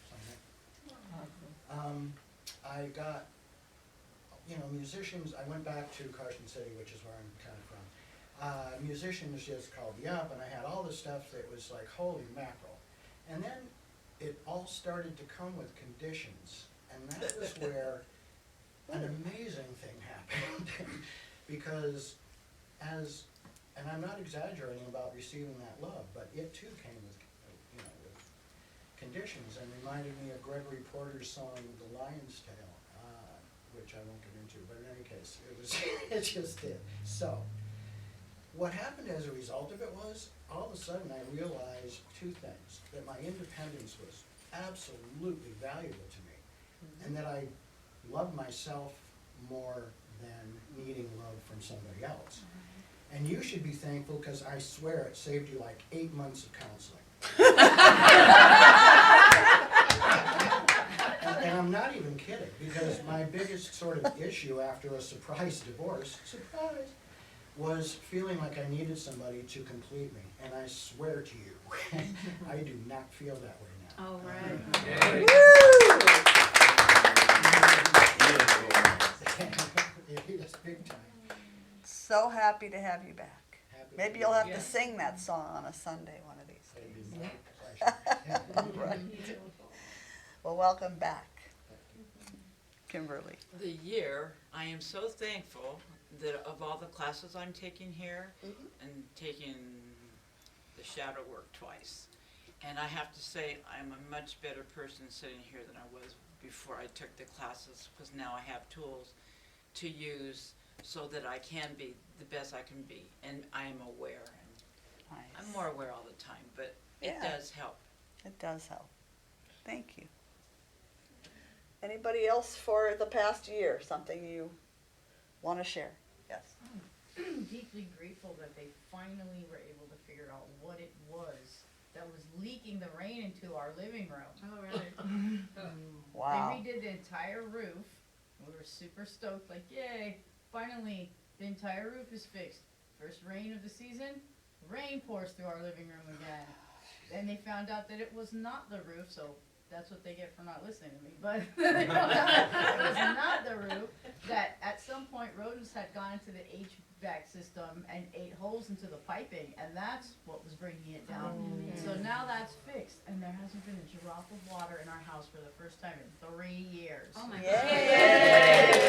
planet. I got, musicians. I went back to Carson City, which is where I'm kind of from. musicians just called me up, and I had all this stuff that was like, holy mackerel. And then it all started to come with conditions, and that was where an amazing thing happened. Because and I'm not exaggerating about receiving that love, but it too came with, with conditions, and reminded me of Gregory Porter's song, The Lion's Tale, which I won't get into, but in any case, it just did. So, what happened as a result of it was, all of a sudden I realized two things: that my independence was absolutely valuable to me, and that I loved myself more than needing love from somebody else. And you should be thankful, because I swear it saved you like 8 months of counseling. And I'm not even kidding, because my biggest sort of issue after a surprise divorce, was feeling like I needed somebody to complete me. And I swear to you, I do not feel that way now. All right. It is big time. So happy to have you back. Happy Maybe to you'll be have here. to sing that song on a Sunday one of these It'd days. be my pleasure. Right. Well, welcome back, Kimberly. The year, I am so thankful that of all the classes I'm taking here, and taking the shadow work twice. And I have to say, I'm a much better person sitting here than I was before I took the classes, because now I have tools to use so that I can be the best I can be. And I am aware. And Nice. I'm more aware all the time, but it Yeah. does help. It does help. Thank you. Anybody else for the past year, something you want to share? Yes. I'm deeply grateful that they finally were able to figure out what it was that was leaking the rain into our living room. All right. Wow. They redid the entire roof. We were super stoked, like, yay, finally, the entire roof is fixed. First rain of the season, rain pours through our living room again. Then they found out that it was not the roof, so that's what they get for not listening to me, but it was not the roof, that at some point rodents had gone into the HVAC system and ate holes into the piping, and that's what was bringing it down. So now that's fixed, and there hasn't been a drop of water in our house for the first time in 3 years. Oh my Yay!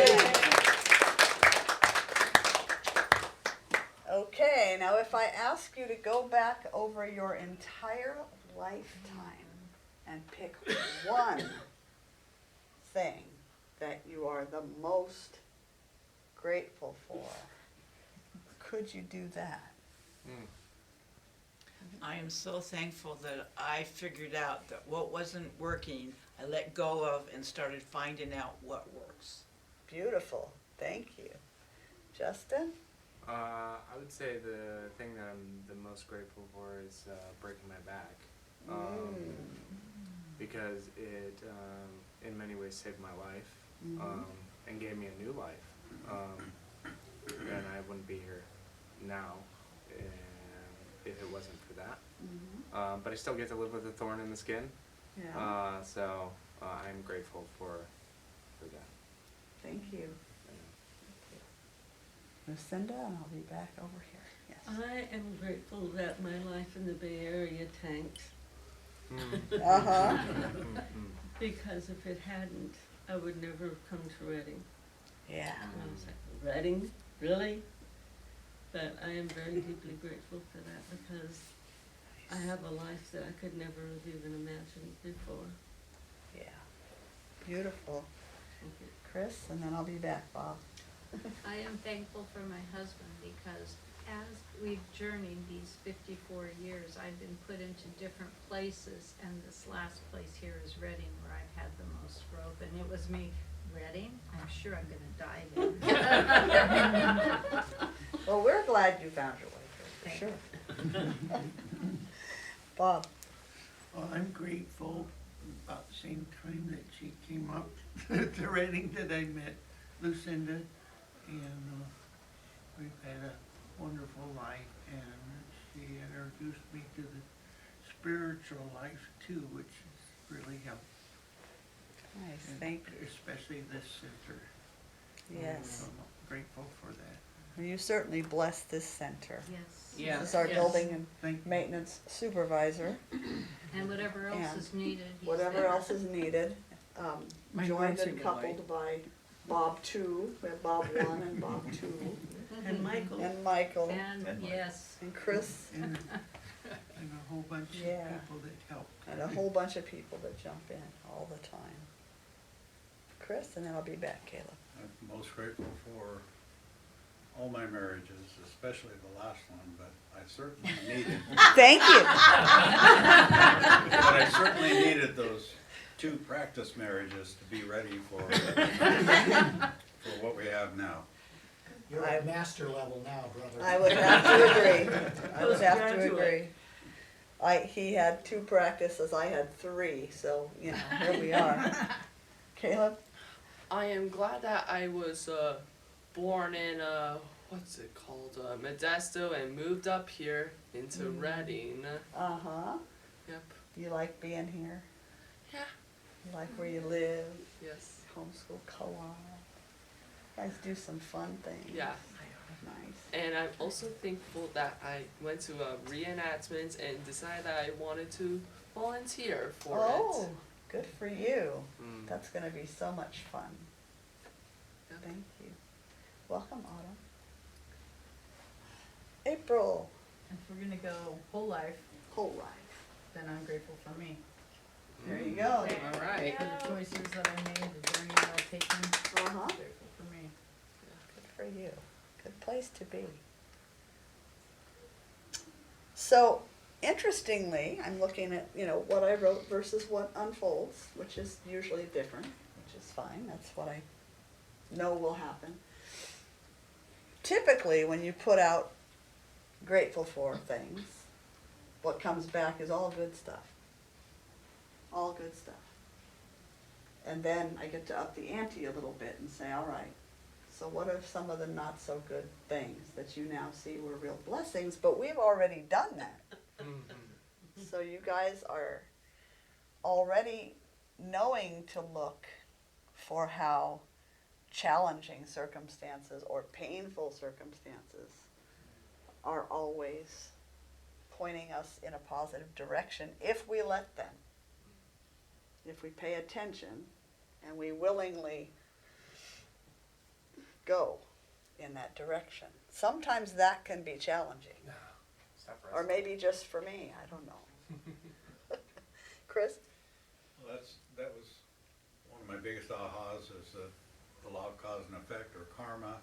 Okay, now if I ask you to go back over your entire lifetime and pick one thing that you are the most grateful for, could you do that? I am so thankful that I figured out that what wasn't working, I let go of and started finding out what works. Beautiful, thank you. Justin? I would say the thing that I'm the most grateful for is breaking my back. Because it, in many ways, saved my life and gave me a new life. And I wouldn't be here now if it wasn't for that. But I still get to live with a thorn in the skin. Yeah. So I'm grateful for that. Thank you. Lucinda, and I'll be back over here. Yes. I am grateful that my life in the Bay Area tanked. Uh-huh. Because if it hadn't, I would never have come to Reading. Yeah. And I was like, Reading? Really? But I am very deeply grateful for that, because I have a life that I could never have even imagined before. Yeah. Beautiful. Thank you. Chris, and then I'll be back, Bob. I am thankful for my husband, because as we've journeyed these 54 years, I've been put into different places, and this last place here is Reading, where I've had the most growth, and it was me, Reading? I'm sure I'm gonna die there. Well, we're glad you found your way here, for sure. Bob? Well, I'm grateful about the same time that she came up to Reading that I met Lucinda, and we've had a wonderful life, and she introduced me to the spiritual life too, which has really helped. Nice, And thank you. especially this center. Yes. So I'm grateful for that. You certainly bless this center. Yes. Yeah. This is our Yes. building and Thank you. maintenance supervisor. And whatever else And is needed, he's Whatever there. else is needed. My Joined mom's and in coupled by Bob 2. We have Bob 1 and Bob 2. And Michael. And Michael. And, yes. And Chris. And a whole bunch of Yeah. people that help. And a whole bunch of people that jump in all the time. Chris, and then I'll be back, Caleb. I'm most grateful for all my marriages, especially the last one, but I certainly needed, Thank you. but I certainly needed those 2 practice marriages to be ready for what we have now. You're at master level now, brother. I would have to agree. I would have to Postgraduate. agree. He had 2 practices, I had 3, so, you know, here we are. Caleb? I am glad that I was born in what's it called, Modesto, and moved up here into Reading. Uh-huh. Yep. You like being here? Yeah. You like where you live? Yes. Homeschool co-op. You guys do some fun things. Yeah. Nice. And I'm also thankful that I went to reenactments and decided that I wanted to volunteer for Oh, good for you. Mm. That's gonna be so much fun. Yep. Thank you. Welcome, Autumn. April. If we're gonna go whole life, Whole life. then I'm grateful for me. There you go. All right. For the choices that I made, the journey that I've taken, Uh-huh. grateful for me. Good for you. Good place to be. So, interestingly, I'm looking at, what I wrote versus what unfolds, which is usually different, which is fine. That's what I know will happen. Typically, when you put out grateful for things, what comes back is all good stuff. All good stuff. And then I get to up the ante a little bit and say, all right, so what are some of the not so good things that you now see were real blessings, but we've already done that. So you guys are already knowing to look for how challenging circumstances or painful circumstances are always pointing us in a positive direction if we let them. If we pay attention and we willingly go in that direction. Sometimes that can be challenging. Or maybe just for me, I don't know. Chris? Well, that was one of my biggest ahas, is that the law of cause and effect, or karma,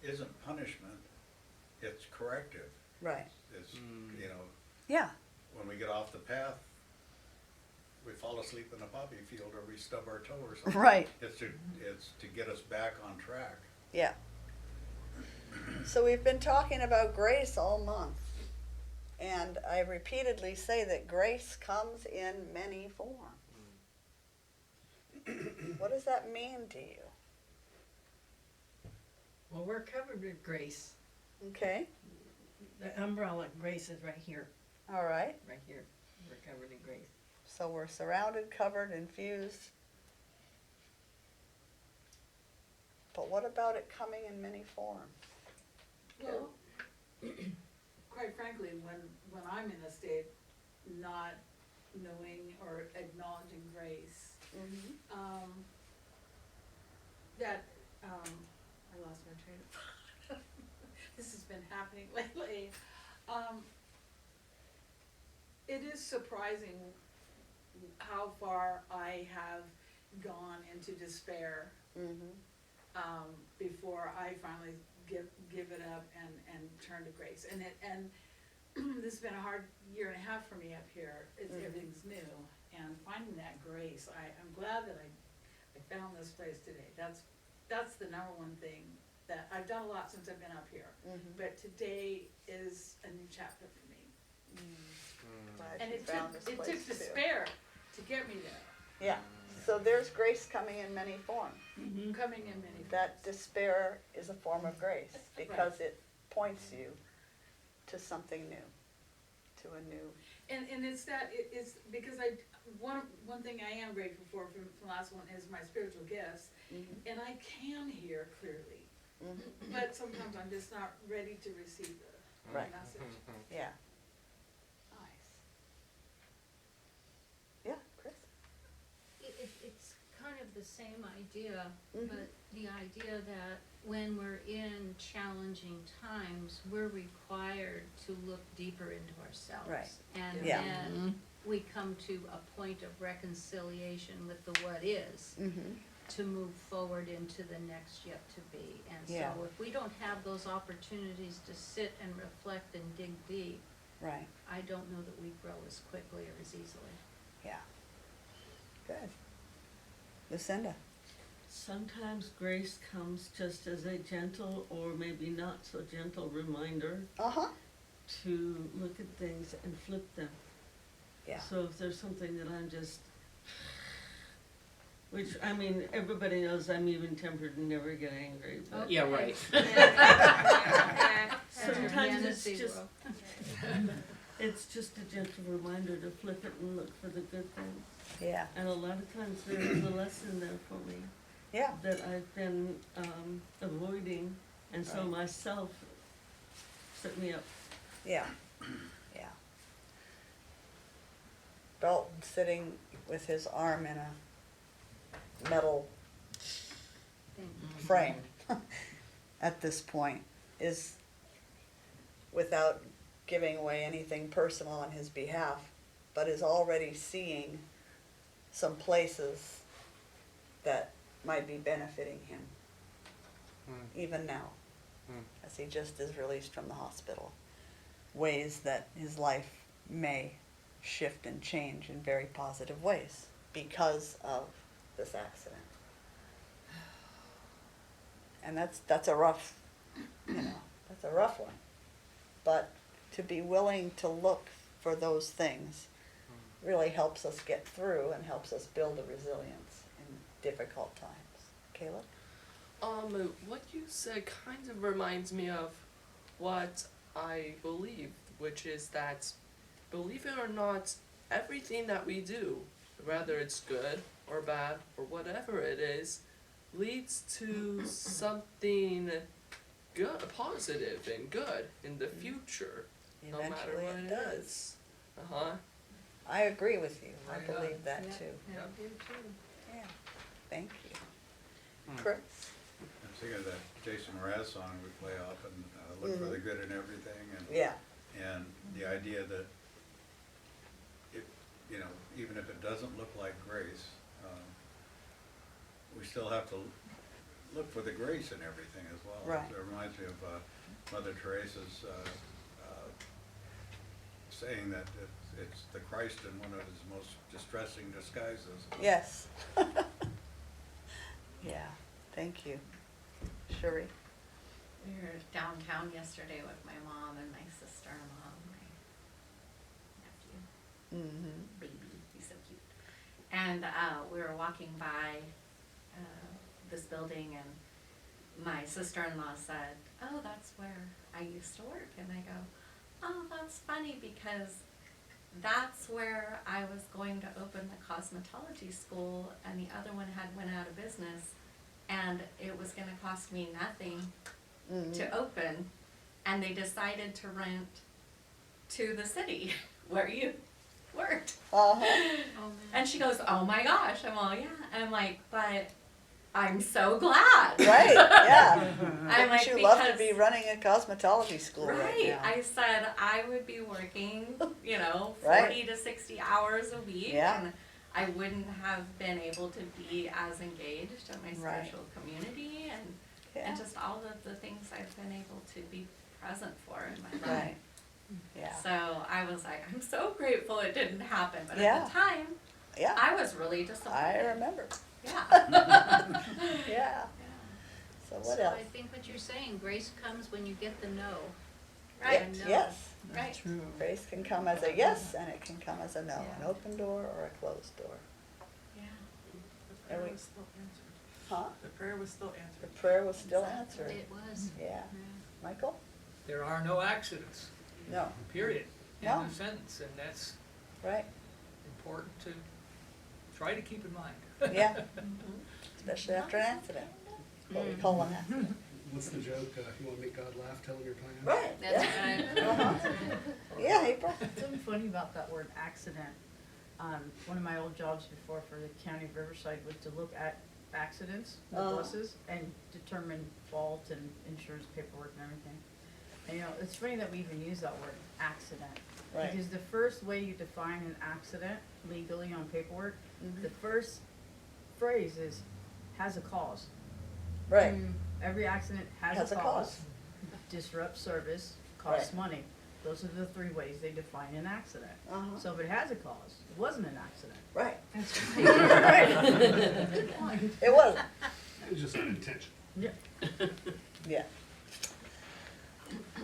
isn't punishment, it's corrective. Right. It's, Yeah. when we get off the path, we fall asleep in a poppy field or we stub our toe or something. Right. It's to get us back on track. Yeah. So we've been talking about grace all month. And I repeatedly say that grace comes in many forms. What does that mean to you? Well, we're covered with grace. Okay. The umbrella grace is right here, All right. right here. We're covered in grace. So we're surrounded, covered, infused. But what about it coming in many forms? Well, quite frankly, when I'm in a state not knowing or acknowledging grace, I lost my train of thought. This has been happening lately. It is surprising how far I have gone into despair before I finally give it up and turn to grace. And this has been a hard year and a half for me up here. Everything's new, and finding that grace. I'm glad that I found this place today. That's the number one thing that I've done a lot since I've been up here. But today is a new chapter for me. And it took despair to get me there. Yeah. So there's grace coming in many forms. Coming in many. That despair is a form of grace because it points you to something new, to a new. And it's because one thing I am grateful for from the last one is my spiritual gifts, and I can hear clearly. But sometimes I'm just not ready to receive the Right. message. Yeah. Nice. Yeah, Chris? It's kind of the same idea, Mhm. but the idea that when we're in challenging times, we're required to look deeper into ourselves. Right. And Yeah. then we come to a point of reconciliation with the what is, Mm-hmm. to move forward into the next yet to be. And Yeah. so if we don't have those opportunities to sit and reflect and dig deep, Right. I don't know that we grow as quickly or as easily. Yeah. Good. Lucinda? Sometimes grace comes just as a gentle or maybe not so gentle reminder Uh-huh. to look at things and flip them. Yeah. So if there's something that I'm just, which, I mean, everybody knows I'm even-tempered and never get angry, but Yeah, right. sometimes it's Fantasy just, world. it's just a gentle reminder to flip it and look for the good things. Yeah. And a lot of times there is a lesson there for me Yeah. that I've been avoiding, and so Right. myself set me up. Yeah. Yeah. Dalton sitting with his arm in a metal frame at this point is, without giving away anything personal on his behalf, but is already seeing some places that might be benefiting him even now, as he just is released from the hospital. Ways that his life may shift and change in very positive ways because of this accident. And that's a rough, that's a rough one. But to be willing to look for those things really helps us get through and helps us build a resilience in difficult times. Caleb? What you said kind of reminds me of what I believe, which is that, believe it or not, everything that we do, whether it's good or bad or whatever it is, leads to something good, positive and good in the future, no matter Eventually what it it does. is. Uh-huh. I agree with you. I Right on. believe that Yeah, too. I do too. Yeah. Thank you. Chris? I'm thinking of that Jason Mraz song we play often, look for the good in everything, Yeah. and the idea that it, even if it doesn't look like grace, we still have to look for the grace in everything as well. Right. It reminds me of Mother Teresa's saying that it's the Christ in one of his most distressing disguises. Yes. Yeah, thank you. Cherie? We were downtown yesterday with my mom and my sister-in-law, my nephew, baby, he's so cute. And we were walking by this building, and my sister-in-law said, "Oh, that's where I used to work." And I go, "Oh, that's funny, because that's where I was going to open the cosmetology school, and the other one had went out of business, and it was gonna cost me nothing to open, and they decided to rent to the city where you worked." Uh-huh. Oh, man. And she goes, "Oh my gosh." I'm all, "Yeah." And I'm like, "But I'm so glad." Right, yeah. I'm like, Wouldn't you love to because- be running a cosmetology school right Right. now? I said I would be working, 40 Right. to 60 hours a week. Yeah. And I wouldn't have been able to be as engaged in my Right. spiritual community Yeah. and just all of the things I've been able to be present for in my life. Right. Yeah. So I was like, I'm so grateful it didn't happen. But Yeah. at the time, Yeah. I was really disappointed. I remember. Yeah. Yeah. So what So else? I think what you're saying, grace comes when you get the no. Right. A no. Yes. Right. True. Grace can come as a yes, and it can come as a no, an Yeah. open door or a closed door. Yeah. The Are prayer we- was still answered. Huh? The prayer was still The answered. prayer was still answered. It was. Yeah. Yeah. Michael? There are no accidents, No. period, in No. the sentence, and that's Right. important to try to keep in mind. Yeah. Especially after an accident. What we call an accident. What's the joke? You want to make God laugh, tell him your plan. Right. That's Yeah. right. Yeah, April? Something funny about that word accident. One of my old jobs before for the county of Riverside was to look at accidents with buses and determine fault and insurance paperwork and everything. And you know, it's funny that we even use that word, accident. Right. Because the first way you define an accident legally on paperwork, the first phrase is, has a cause. Right. Every accident has a cause, disrupts service, costs money. Those are the three ways they define an accident. So if it has a cause, it wasn't an accident. Right. That's right. Good point. It wasn't. It was just unintentional. Yeah. Yeah.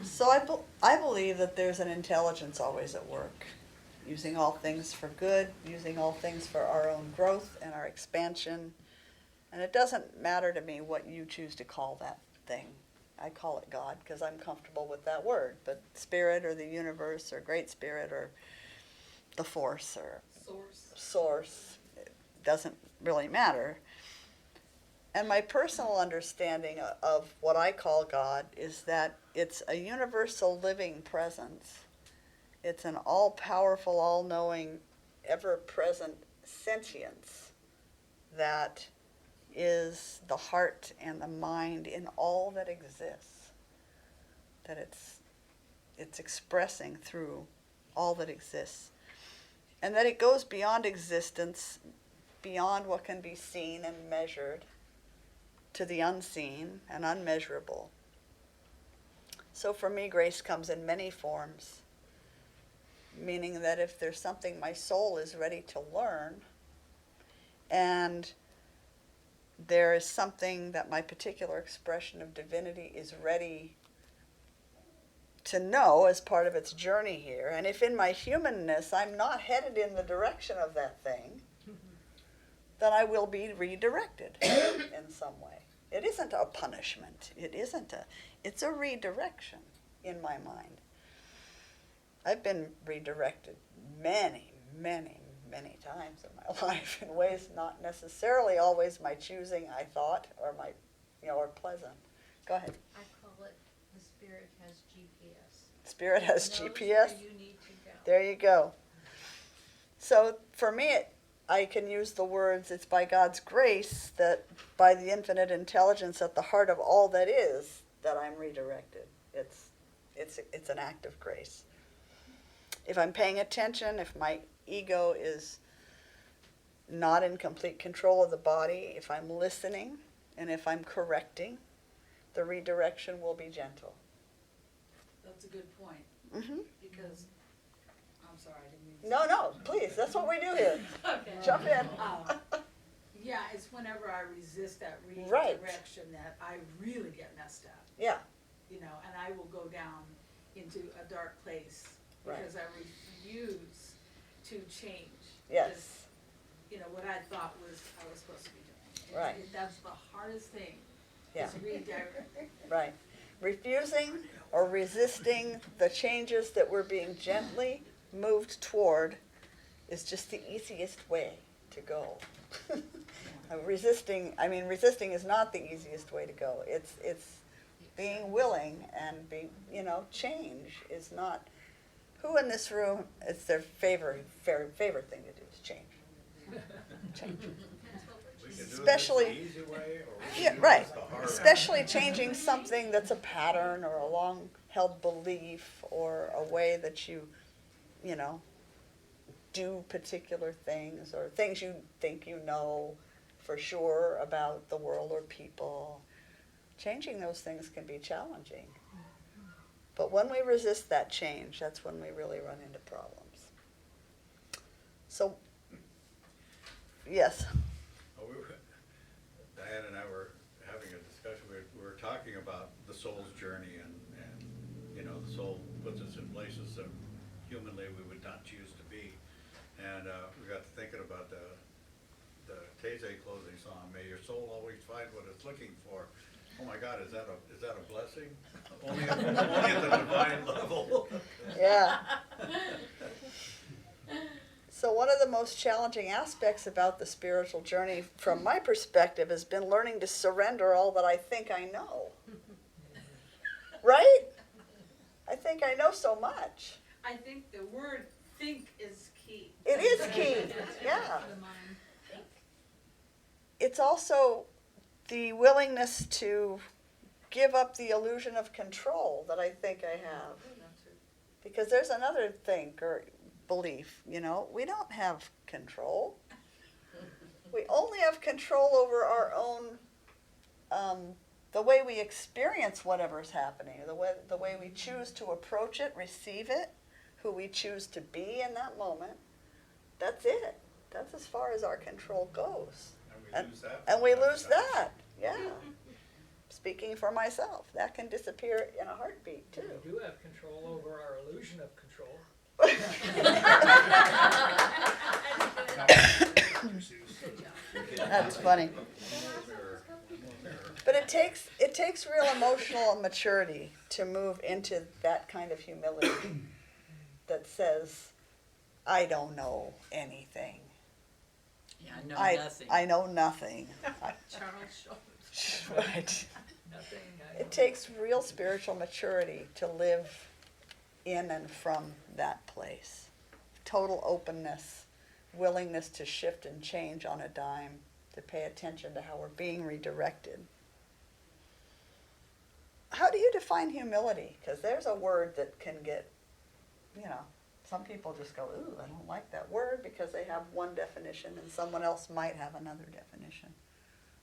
So I believe that there's an intelligence always at work, using all things for good, using all things for our own growth and our expansion. And it doesn't matter to me what you choose to call that thing. I call it God because I'm comfortable with that word. But spirit or the universe or great spirit or the force or source, it doesn't really matter. And my personal understanding of what I call God is that it's a universal living presence. It's an all-powerful, all-knowing, ever-present sentience that is the heart and the mind in all that exists. That it's expressing through all that exists. And that it goes beyond existence, beyond what can be seen and measured, to the unseen and unmeasurable. So for me, grace comes in many forms, meaning that if there's something my soul is ready to learn, and there is something that my particular expression of divinity is ready to know as part of its journey here, and if in my humanness I'm not headed in the direction of that thing, then I will be redirected in some way. It isn't a punishment. It's a redirection in my mind. I've been redirected many, many, many times in my life in ways not necessarily always my choosing, I thought, or or pleasant. Go ahead. I call it the spirit has GPS. Spirit has Knows GPS. where you need to go. There you go. So for me, I can use the words, it's by God's grace that by the infinite intelligence at the heart of all that is, that I'm redirected. It's an act of grace. If I'm paying attention, if my ego is not in complete control of the body, if I'm listening, and if I'm correcting, the redirection will be gentle. That's a good point. Mm-hmm. Because, I'm sorry, I didn't mean to. No, please, that's what we do here. Okay. Jump in. Yeah, it's whenever I resist that Right. redirection that I really get messed up. Yeah. You know, and I will go down into a dark place Right. because I refuse to change. Yes. Because, you know, what I thought was I was supposed to be doing. Right. That's the hardest thing. Yeah. Is redirect. Right. Refusing or resisting the changes that we're being gently moved toward is just the easiest way to go. Resisting is not the easiest way to go. It's being willing and change is not. Who in this room, it's their favorite thing to do is change. Change. Especially, easy way, or we yeah, can do right. this the hard way. Especially changing something that's a pattern or a long-held belief or a way that you do particular things or things you think you know for sure about the world or people. Changing those things can be challenging. But when we resist that change, that's when we really run into problems. So, yes. Diane and I were having a discussion. We were talking about the soul's journey, and the soul puts us in places that humanly we would not choose to be. And we got to thinking about the Taizé closing song, "May your soul always find what it's looking for." Oh my God, is that a blessing? only at the divine level. Yeah. So one of the most challenging aspects about the spiritual journey, from my perspective, has been learning to surrender all that I think I know. Right? I think I know so much. I think the word think is key. It is key, yeah. The mind. Think. It's also the willingness to give up the illusion of control that I think I have. Because there's another think or belief, you know, we don't have control. We only have control over our own, the way we experience whatever's happening, the way we choose to approach it, receive it, who we choose to be in that moment. That's it. That's as far as our control goes. And we lose that. And we lose that, yeah. Speaking for myself, that can disappear in a heartbeat too. We do have control over our illusion of control. That's funny. But it takes real emotional maturity to move into that kind of humility that says, I don't know anything. Yeah, I know nothing. I know nothing. Charles Schultz. Right. Nothing. It takes real spiritual maturity to live in and from that place. Total openness, willingness to shift and change on a dime, to pay attention to how we're being redirected. How do you define humility? Because there's a word that can get, you know, some people just go, ooh, I don't like that word because they have one definition and someone else might have another definition.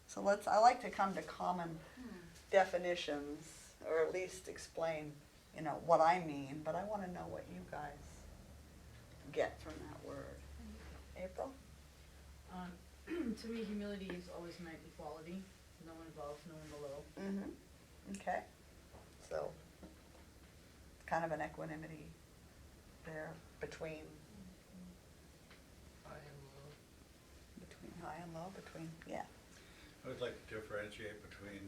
So I like to come to common definitions, or at least explain, you know, what I mean, but I want to know what you guys get from that word. April? To me, humility is always meant equality. No one above, no one below. Mm-hmm. Okay. So, kind of an equanimity there between I am low. high and low, yeah. I would like to differentiate between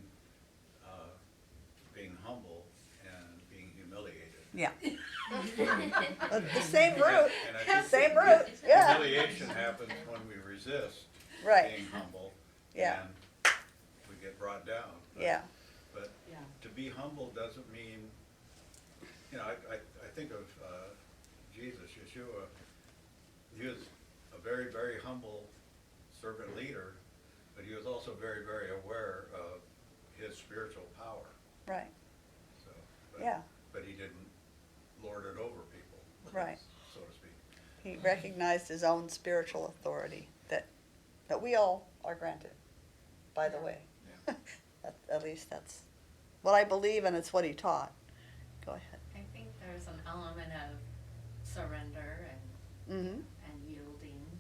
being humble and being humiliated. Yeah. The same root, And I think same root, yeah. humiliation happens when we resist Right. being humble. Yeah. And we get brought down. Yeah. But Yeah. to be humble doesn't mean, you know, I think of Jesus, Yeshua. He was a very, very humble servant leader, but he was also very, very aware of his spiritual power. Right. So, Yeah. But he didn't lord it over people, Right. so to speak. He recognized his own spiritual authority that we all are granted, by the way. Yeah. At least that's what I believe, and it's what he taught. Go ahead. I think there's an element of surrender Mm-hmm. and yielding,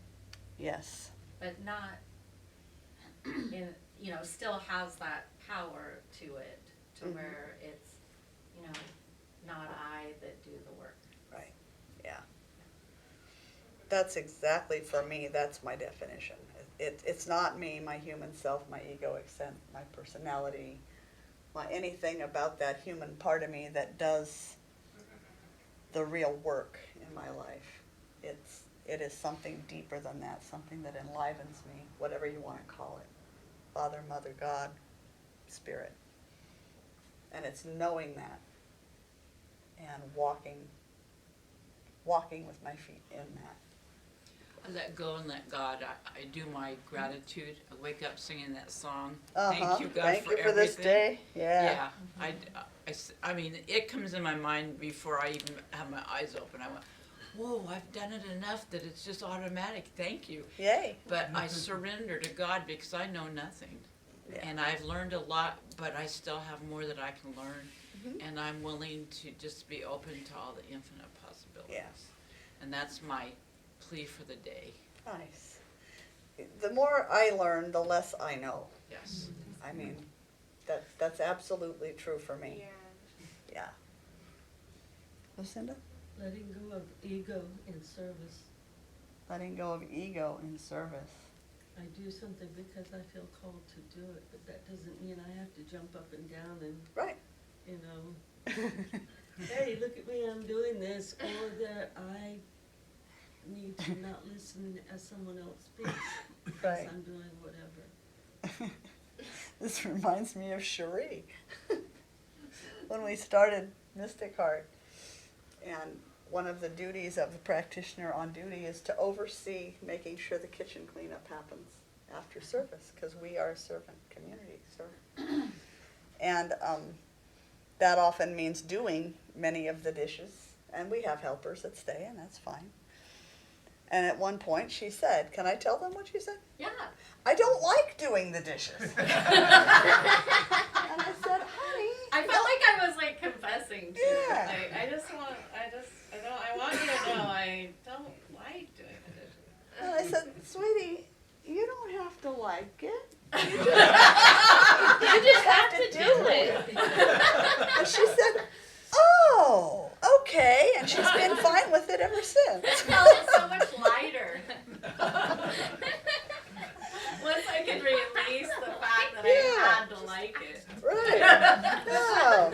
Yes. but not in, you know, still has that power to it, to Mhm. where it's, you know, not I that do the work. Right. Yeah. That's exactly, for me, that's my definition. It's not me, my human self, my egoic sense, my personality, anything about that human part of me that does the real work in my life. It is something deeper than that, something that enlivens me, whatever you want to call it. Father, Mother, God, Spirit. And it's knowing that and walking with my feet in that. I let go and let God. I do my gratitude. I wake up singing that song. Uh-huh. Thank you, God, Thank for you for everything. this day. Yeah. Yeah. I mean, it comes in my mind before I even have my eyes open. I went, whoa, I've done it enough that it's just automatic. Thank you. Yay. But I surrender to God because I know nothing. Yeah. And I've learned a lot, but I still have more that I can learn. Mhm. And I'm willing to just be open to all the infinite possibilities. Yeah. And that's my plea for the day. Nice. The more I learn, the less I know. Yes. I mean, that's absolutely true for me. Yeah. Lucinda? Letting go of ego in service. Letting go of ego in service. I do something because I feel called to do it, but that doesn't mean I have to jump up and down and, Right. you know, hey, look at me, I'm doing this, or that I need to not listen as someone else speaks because Right. I'm doing whatever. This reminds me of Cherie. when we started Mystic Heart. And one of the duties of the practitioner on duty is to oversee making sure the kitchen cleanup happens after service, because we are a servant community. And that often means doing many of the dishes, and we have helpers that stay, and that's fine. And at one point she said, can I tell them what she said? Yeah. I don't like doing the dishes. And I said, honey. I felt like I was like confessing to Yeah. like, I want you to know I don't like doing the dishes. And I said, sweetie, you don't have to like it. You just have to do it. And she said, oh, okay. And she's been fine with it ever since. It felt so much lighter. Once I could release the fact that I had to like it. Right. No.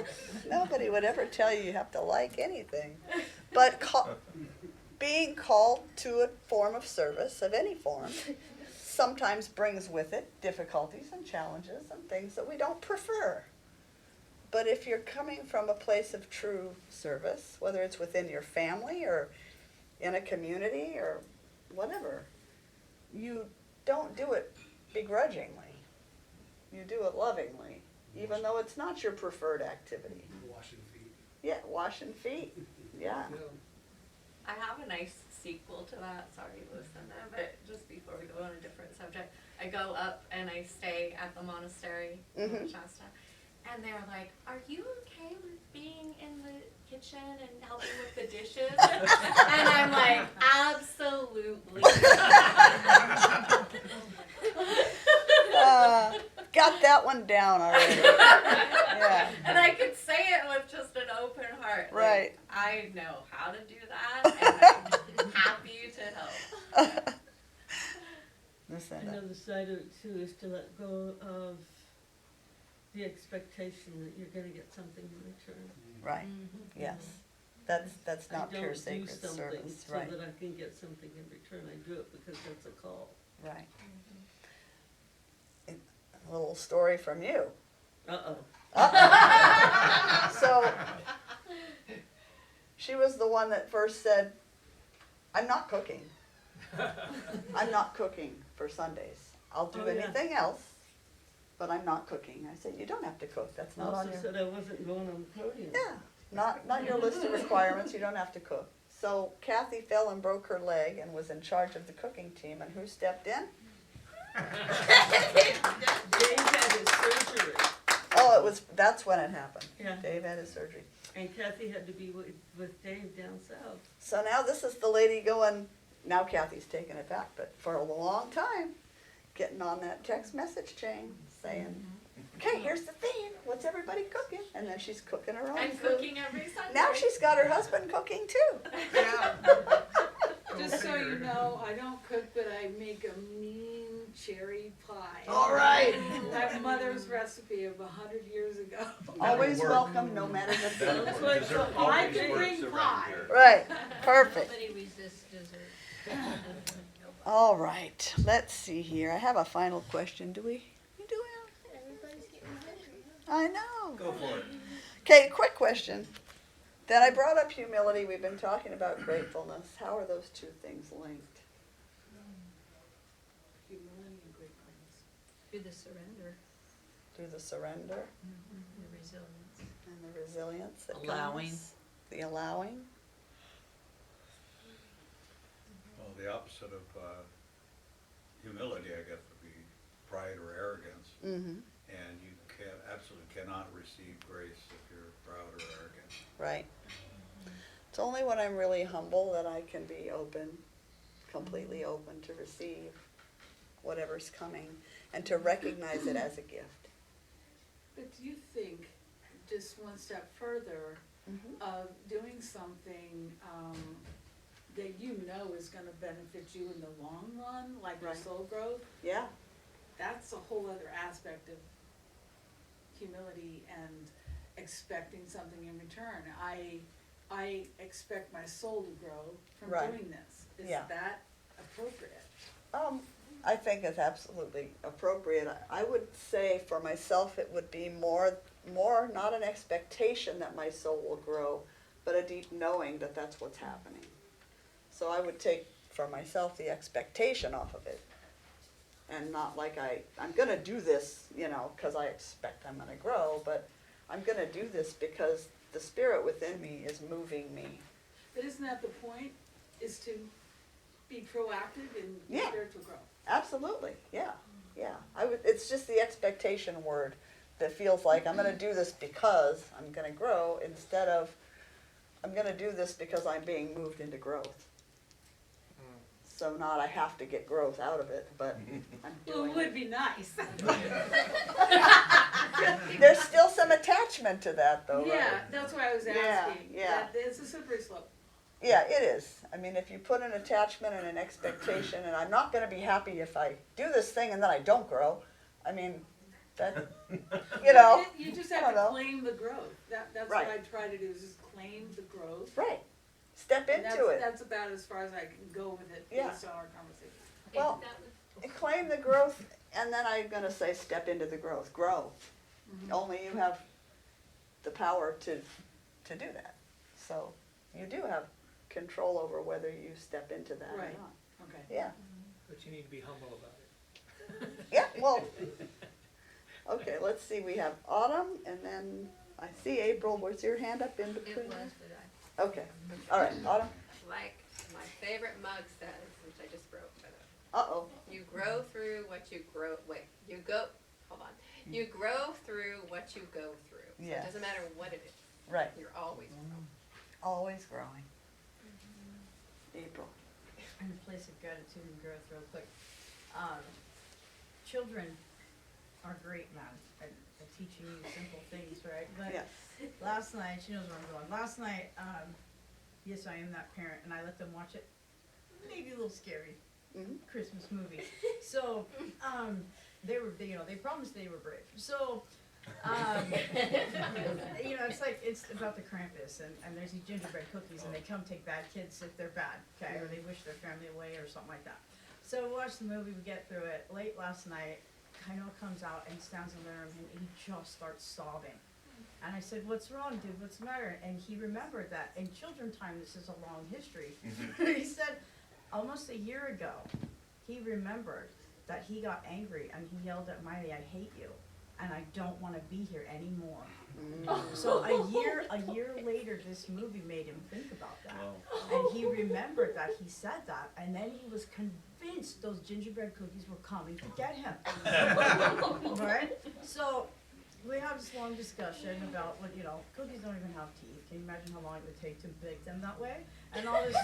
Nobody would ever tell you you have to like anything. But being called to a form of service, of any form, sometimes brings with it difficulties and challenges and things that we don't prefer. But if you're coming from a place of true service, whether it's within your family or in a community or whatever, you don't do it begrudgingly. You do it lovingly, even though it's not your preferred activity. Washing feet. Yeah, washing feet. Yeah. I have a nice sequel to that. Sorry, Lucinda, but just before we go on a different subject, I go up and I stay at the monastery in Shasta, and they're like, "Are you okay with being in the kitchen and helping with the dishes?" And I'm like, "Absolutely." Got that one down already. Yeah. And I could say it with just an open heart. Right. Like, I know how to do that, and I'm happy to help. Another side of it too is to let go of the expectation that you're going to get something in return. Right. Yes. That's not pure sacred service. I don't do something so Right. that I can get something in return. I do it because that's a call. Right. A little story from you. Uh-oh. So she was the one that first said, I'm not cooking. I'm not cooking for Sundays. I'll do anything else, but I'm not cooking. I said, you don't have to cook. That's not on Also your... said I wasn't going on the podium. Yeah, not your list of requirements. You don't have to cook. So Kathy fell and broke her leg and was in charge of the cooking team. And who stepped in? Dave had his surgery. Oh, that's when it happened. Yeah. Dave had his surgery. And Kathy had to be with Dave down south. So now this is the lady going, now Kathy's taking it back, but for a long time, getting on that text message chain saying, okay, here's the thing, what's everybody cooking? And then she's cooking her own And food. cooking every Sunday. Now she's got her husband cooking too. Yeah. Just so you know, I don't cook, but I make a mean cherry pie. All right. My mother's recipe of 100 years ago. Always welcome, no matter the food. I can bring pie. Right, perfect. Nobody resists dessert. All right, let's see here. I have a final question. Do we? Everybody's getting hungry. I know. Go for it. Okay, quick question. Then I brought up humility. We've been talking about gratefulness. How are those two things linked? Humility and gratefulness. Through the surrender Through the surrender and the resilience. and the resilience that Allowing. comes. The allowing. Well, the opposite of humility, I guess, would be pride or arrogance. Mm-hmm. And you absolutely cannot receive grace if you're proud or arrogant. Right. It's only when I'm really humble that I can be open, completely open to receive whatever's coming and to recognize it as a gift. But do you think, just one step further, of doing something that you know is going to benefit you in the long run, like your Right. soul growth? Yeah. That's a whole other aspect of humility and expecting something in return. I expect my soul to grow from Right. doing this. Is Yeah. that appropriate? I think it's absolutely appropriate. I would say for myself it would be more more not an expectation that my soul will grow, but a deep knowing that that's what's happening. So I would take for myself the expectation off of it, and not like I'm gonna do this, you know, because I expect I'm gonna grow, but I'm gonna do this because the spirit within me is moving me. But isn't that the point, is to be proactive in Yeah. spiritual growth? Absolutely, yeah, yeah. It's just the expectation word that feels like I'm gonna do this because I'm gonna grow, instead of I'm gonna do this because I'm being moved into growth. So not I have to get growth out of it, but I'm Well, doing it would be nice. There's still some attachment to that though, right? Yeah, that's why I was asking. Yeah. That it's a slippery slope. Yeah, it is. I mean, if you put an attachment and an expectation, and I'm not gonna be happy if I do this thing and then I don't grow, I mean, that, you know. You just I have don't to know. claim the growth. That's Right. what I try to do, is just claim the growth. Right. Step And into it. That's about as far as I can go with it Yeah. based on our conversation. Well, claim the growth, and then I'm gonna say step into the growth, grow. Only you have the power to do that. So you do have control over whether you step into that or Right. not. Okay. Yeah, But you need to be humble about it. yeah, well, okay, let's see, we have Autumn, and then I see April, was your hand up in It between? was, but I, Okay, all right, Autumn, like my favorite mug says, which I just broke, but uh-oh, you grow through what you grow, you go, hold on. You grow through what you go through. So Yes. it doesn't matter what it is. right, You're always growing. always growing. April. In a place of gratitude and growth real quick. Children are great, man, at teaching you simple things, right? But Yes. last night, she knows where I'm going. Last night, yes, I am that parent, and I let them watch it. Maybe a little scary Christmas movie. So, they promised they were brave. So, it's about the Krampus, and there's these gingerbread cookies, and they come take bad kids if they're bad, okay, or they wish their family away or something like that. So we watch the movie, we get through it. Late last night, Kaino comes out and stands in the room, and he just starts sobbing. And I said, "What's wrong, dude? What's the matter?" And he remembered that in children time, this is a long history. He said, almost a year ago, he remembered that he got angry and he yelled at Miley, "I hate you, and I don't want to be here anymore." So a year later, this movie made him think about that. And he remembered that he said that, and then he was convinced those gingerbread cookies were coming to get him. Right? So we have this long discussion about what, cookies don't even have teeth. Can you imagine how long it would take to bake them that way? And all this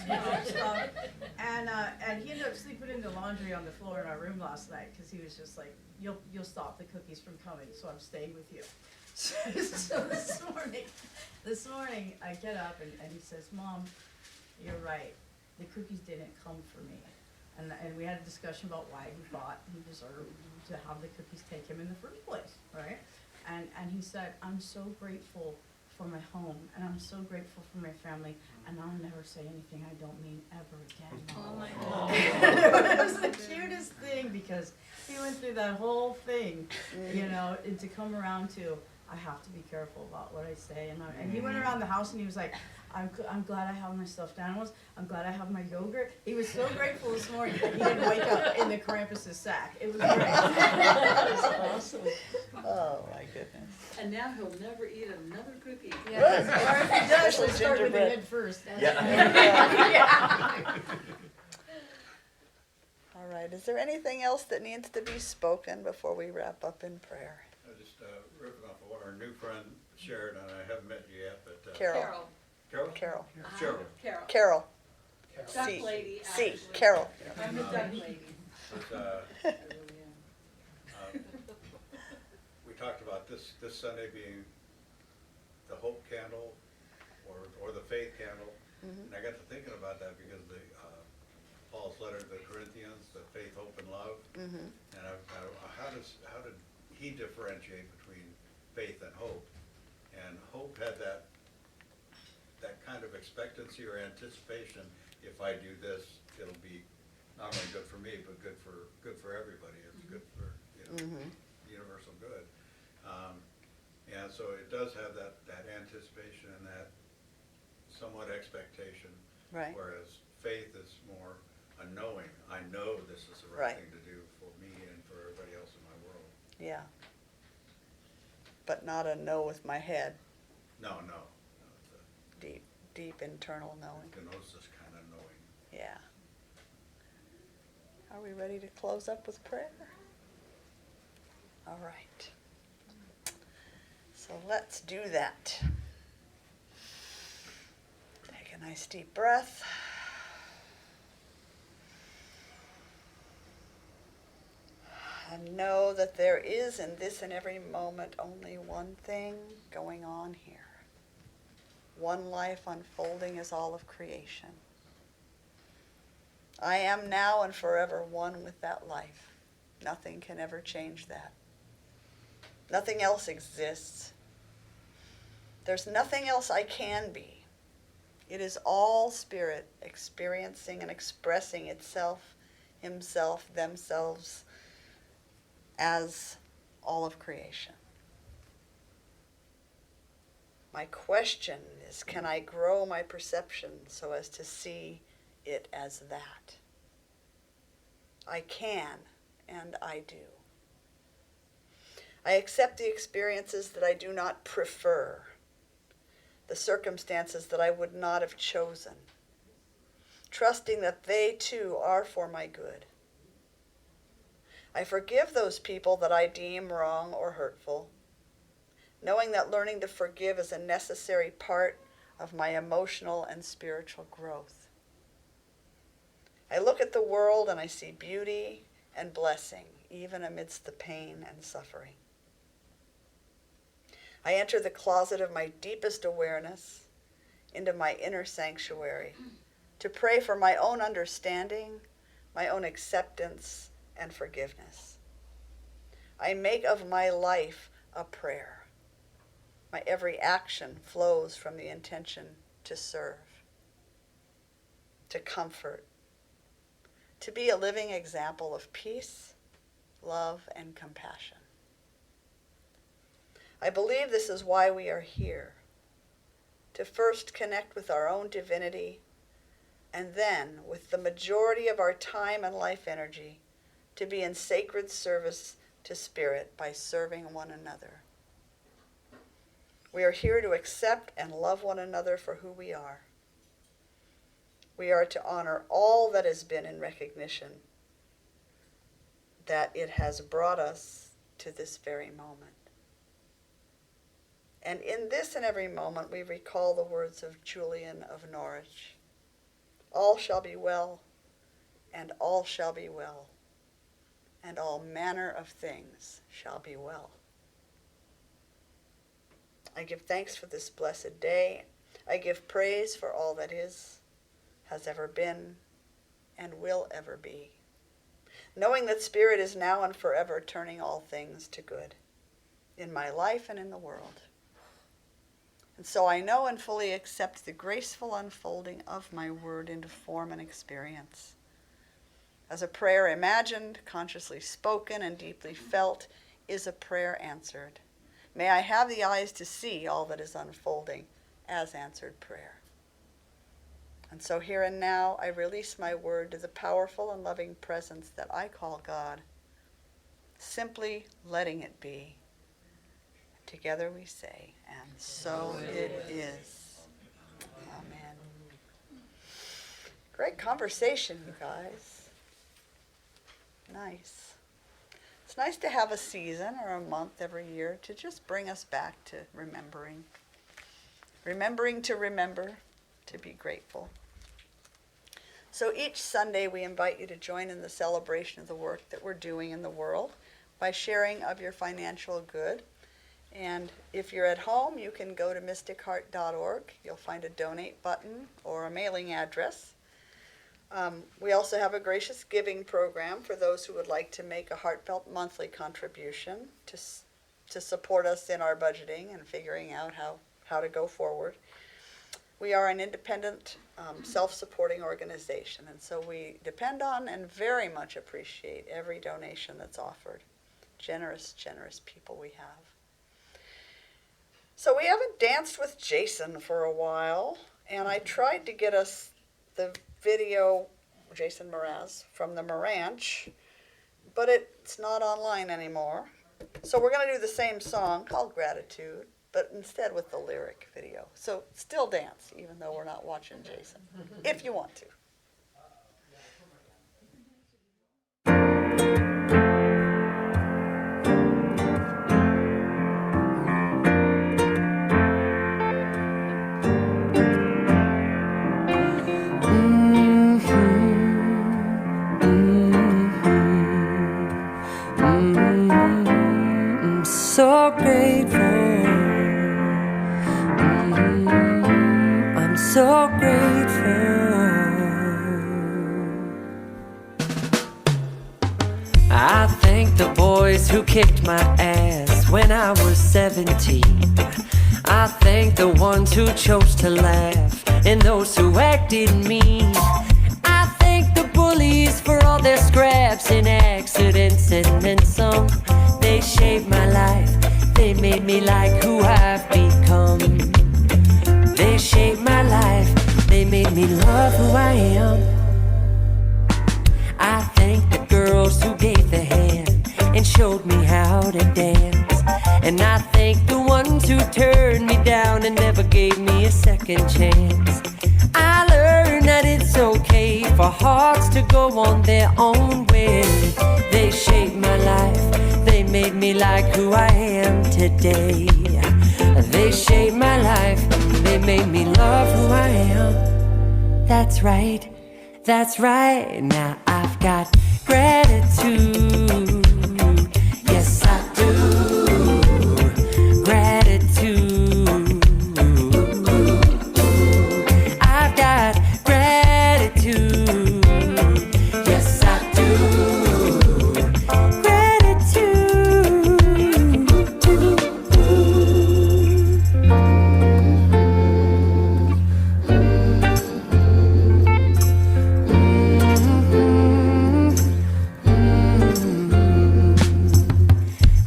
stuff. And he ended up sleeping in the laundry on the floor in our room last night, because he was just like, you'll stop the cookies from coming, so I'm staying with you. So this morning I get up and he says, "Mom, you're right. The cookies didn't come for me." And we had a discussion about why he thought he deserved to have the cookies take him in the first place, right? And he said, "I'm so grateful for my home, and I'm so grateful for my family, and I'll never say anything I don't mean ever again." Oh my God. It was the cutest thing, because he went through that whole thing, and to come around to, I have to be careful about what I say. And he went around the house and he was like, I'm glad I have my stuffed animals. I'm glad I have my yogurt. He was so grateful this morning that he didn't wake up in the Krampus' sack. It was great. It was awesome. Oh, my goodness. And now he'll never eat another cookie. Yes. Or if he does, he'll Especially start with the gingerbread. head first. Yeah. All right, is there anything else that needs to be spoken before we wrap up in prayer? Just ripping off of what our new friend shared, and I haven't met you yet, but. Carol. Carol? Carol. Cheryl. Carol. Carol. Duck C. lady, C. actually. Carol. I'm the duck lady. We talked about this Sunday being the hope candle or the faith candle. And I got to thinking about that because Paul's letter to the Corinthians, the faith, hope, and love. And how did he differentiate between faith and hope? And hope had that kind of expectancy or anticipation. If I do this, it'll be not only good for me, but good for everybody. It's good for universal good. And so Right. Whereas faith is more a knowing. I know this is the Right. right thing to do for me and for everybody else in my world. Yeah. But not a know with my head. No, no. It's Deep, deep internal knowing. a gnosis kind of knowing. Yeah. Are we ready to close up with prayer? All right. So let's do that. Take a nice deep breath. And know that there is in this and every moment only one thing going on here. One life unfolding as all of creation. I am now and forever one with that life. Nothing can ever change that. Nothing else exists. There's nothing else I can be. It is all spirit experiencing and expressing itself, himself, themselves as all of creation. My question is, can I grow my perception so as to see it as that? I can, and I do. I accept the experiences that I do not prefer, the circumstances that I would not have chosen, trusting that they too are for my good. I forgive those people that I deem wrong or hurtful, knowing that learning to forgive is a necessary part of my emotional and spiritual growth. I look at the world and I see beauty and blessing, even amidst the pain and suffering. I enter the closet of my deepest awareness into my inner sanctuary to pray for my own understanding, my own acceptance, and forgiveness. I make of my life a prayer. My every action flows from the intention to serve, to comfort, to be a living example of peace, love, and compassion. I believe this is why we are here, to first connect with our own divinity, and then, with the majority of our time and life energy, to be in sacred service to Spirit by serving one another. We are here to accept and love one another for who we are. We are to honor all that has been in recognition that it has brought us to this very moment. And in this and every moment, we recall the words of Julian of Norwich. All shall be well, and all shall be well, and all manner of things shall be well. I give thanks for this blessed day. I give praise for all that is, has ever been, and will ever be, knowing that Spirit is now and forever turning all things to good in my life and in the world. And so I know and fully accept the graceful unfolding of my word into form and experience. As a prayer imagined, consciously spoken, and deeply felt, is a prayer answered. May I have the eyes to see all that is unfolding as answered prayer. And so here and now, I release my word to the powerful and loving presence that I call God, simply letting it be. Together we say, and so it is. Amen. Great conversation, you guys. Nice. It's nice to have a season or a month every year to just bring us back to remembering. Remembering to remember, to be grateful. So each Sunday we invite you to join in the celebration of the work that we're doing in the world by sharing of your financial good. And if you're at home, you can go to mysticheart.org. You'll find a donate button or a mailing address. We also have a gracious giving program for those who would like to make a heartfelt monthly contribution to support us in our budgeting and figuring out how to go forward. We are an independent, self-supporting organization, and so we depend on and very much appreciate every donation that's offered. Generous, generous people we have. So we haven't danced with Jason for a while, and I tried to get us the video, Jason Mraz, from the Maranch, but it's not online anymore. So we're going to do the same song called Gratitude, but instead with the lyric video. So still dance, even though we're not watching Jason, if you want to. I'm so grateful. I'm so grateful. I thank the boys who kicked my ass when I was 17. I thank the ones who chose to laugh and those who acted mean. I thank the bullies for all their scraps and accidents and then some. They shaped my life, they made me like who I've become. They shaped my life, they made me love who I am. I thank the girls who gave the hand and showed me how to dance. And I thank the ones who turned me down and never gave me a second chance. I learned that it's okay for hearts to go on their own way. They shaped my life, they made me like who I am today. They shaped my life, they made me love who I am. That's right, that's right. Now I've got gratitude. Yes, I do. Gratitude. I've got gratitude. Yes, I do. Gratitude.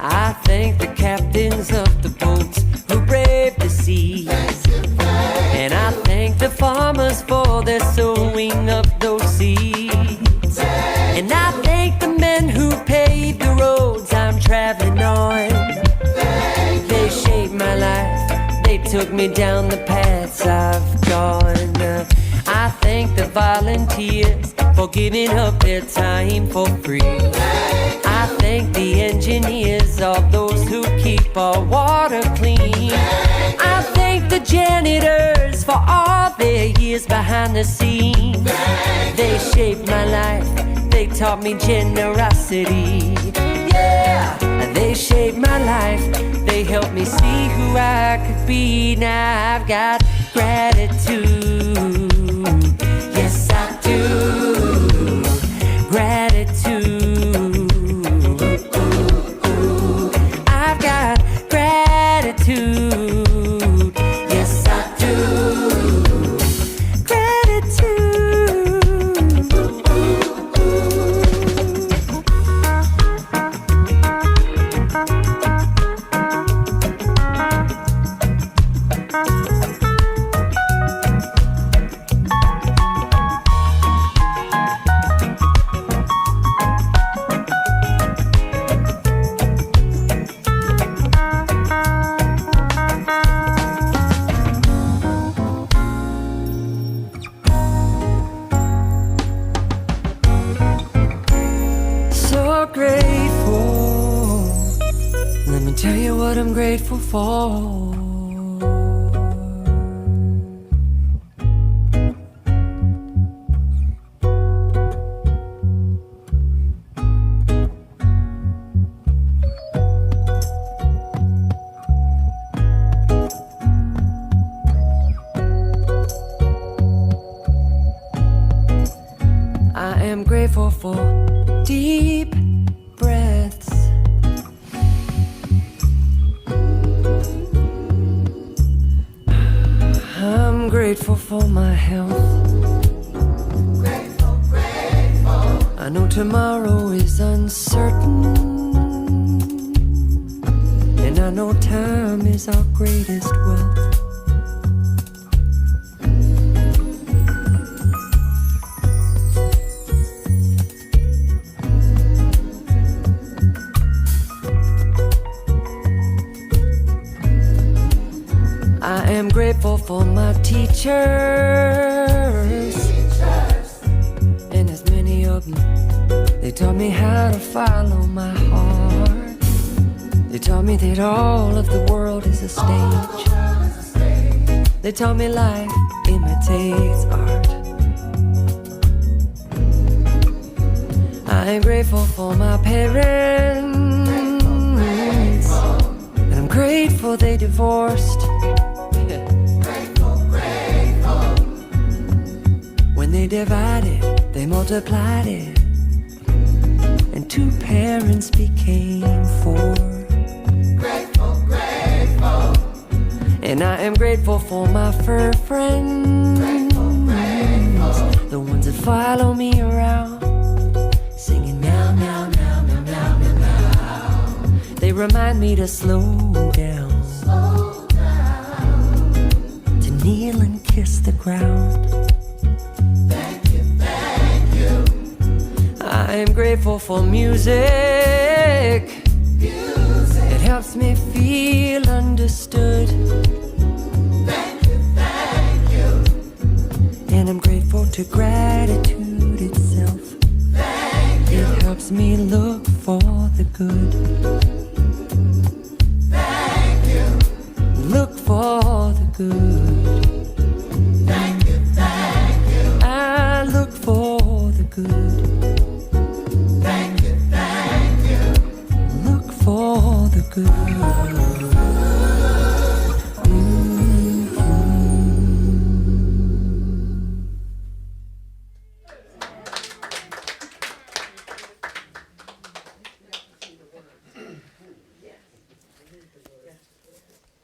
I thank the captains of the boats who braved the seas. And I thank the farmers for their sowing of those seeds. And I thank the men who paved the roads I'm traveling on. They shaped my life, they took me down the paths I've gone. I thank the volunteers for giving up their time for free. I thank the engineers, all those who keep our water clean. I thank the janitors for all their years behind the scenes. They shaped my life, they taught me generosity. Yeah, they shaped my life, they helped me see who I could be. Now I've got gratitude. Yes, I do. Gratitude. I've got gratitude. Yes, I do. Gratitude. So grateful. Let me tell you what I'm grateful for. I am grateful for deep breaths. I'm grateful for my health. I know tomorrow is uncertain, and I know time is our greatest wealth. grateful for my teachers, and as many of them, they taught me how to follow my heart. They taught me that all of the world is a stage. They taught me life imitates art. I'm grateful for my parents, and I'm grateful they divorced. When they divided, they multiplied it, and two parents became four. Grateful, grateful. And I am grateful for my fur friends, the ones that follow me around, singing meow, meow, meow, meow, meow, meow, meow. They remind me to slow down, to kneel and kiss the ground. Thank you, thank you. I am grateful for music. It helps me feel understood. Thank you, thank you. And I'm grateful to gratitude itself. Thank you. It helps me look for the good. Thank you. Look for the good. Thank you, thank you. I look for the good. Thank you, thank you. Look for the good.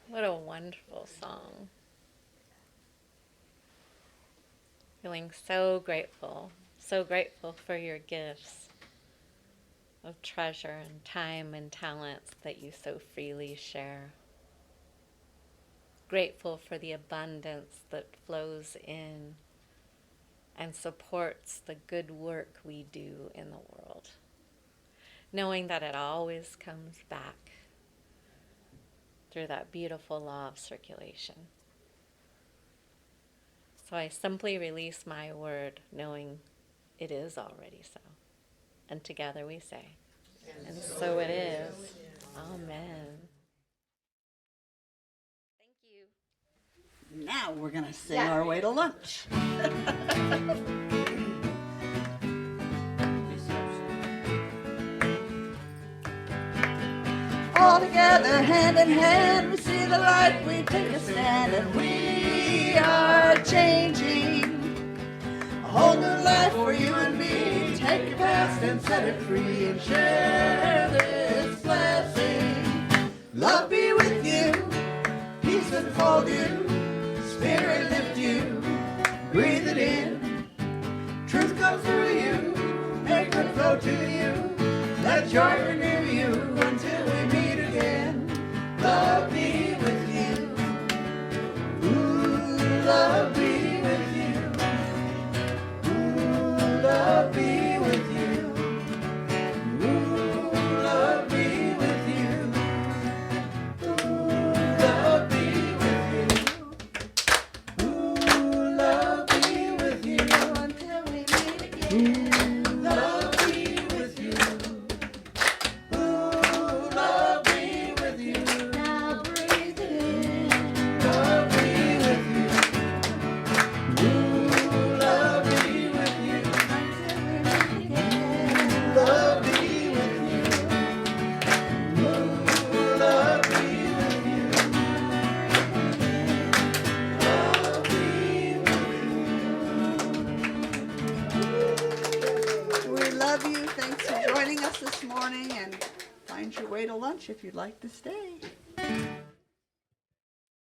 What a wonderful song. Feeling so grateful for your gifts of treasure and time and talents that you so freely share. Grateful for the abundance that flows in and supports the good work we do in the world, knowing that it always comes back through that beautiful law of circulation. So I simply release my word, knowing it is already so. And together we say, and so it is. Amen. Thank you. Now we're going to sing our way to lunch. All together, hand in hand, we see the light, we take a stand, and we are changing. A whole new life for you and me. Take your past and set it free and share this blessing. Love be with you, peace enfold you, spirit lift you, breathe it in. Truth comes through you, make good flow to you. Let joy renew you until we meet again. Love be with you. Ooh, love be with you. Ooh, love be with you. Ooh, love be with you. Ooh, love be with you. Ooh, love be with you until we meet again. Love be with you. Thanks for joining us this morning, and find your way to lunch if you'd like to stay.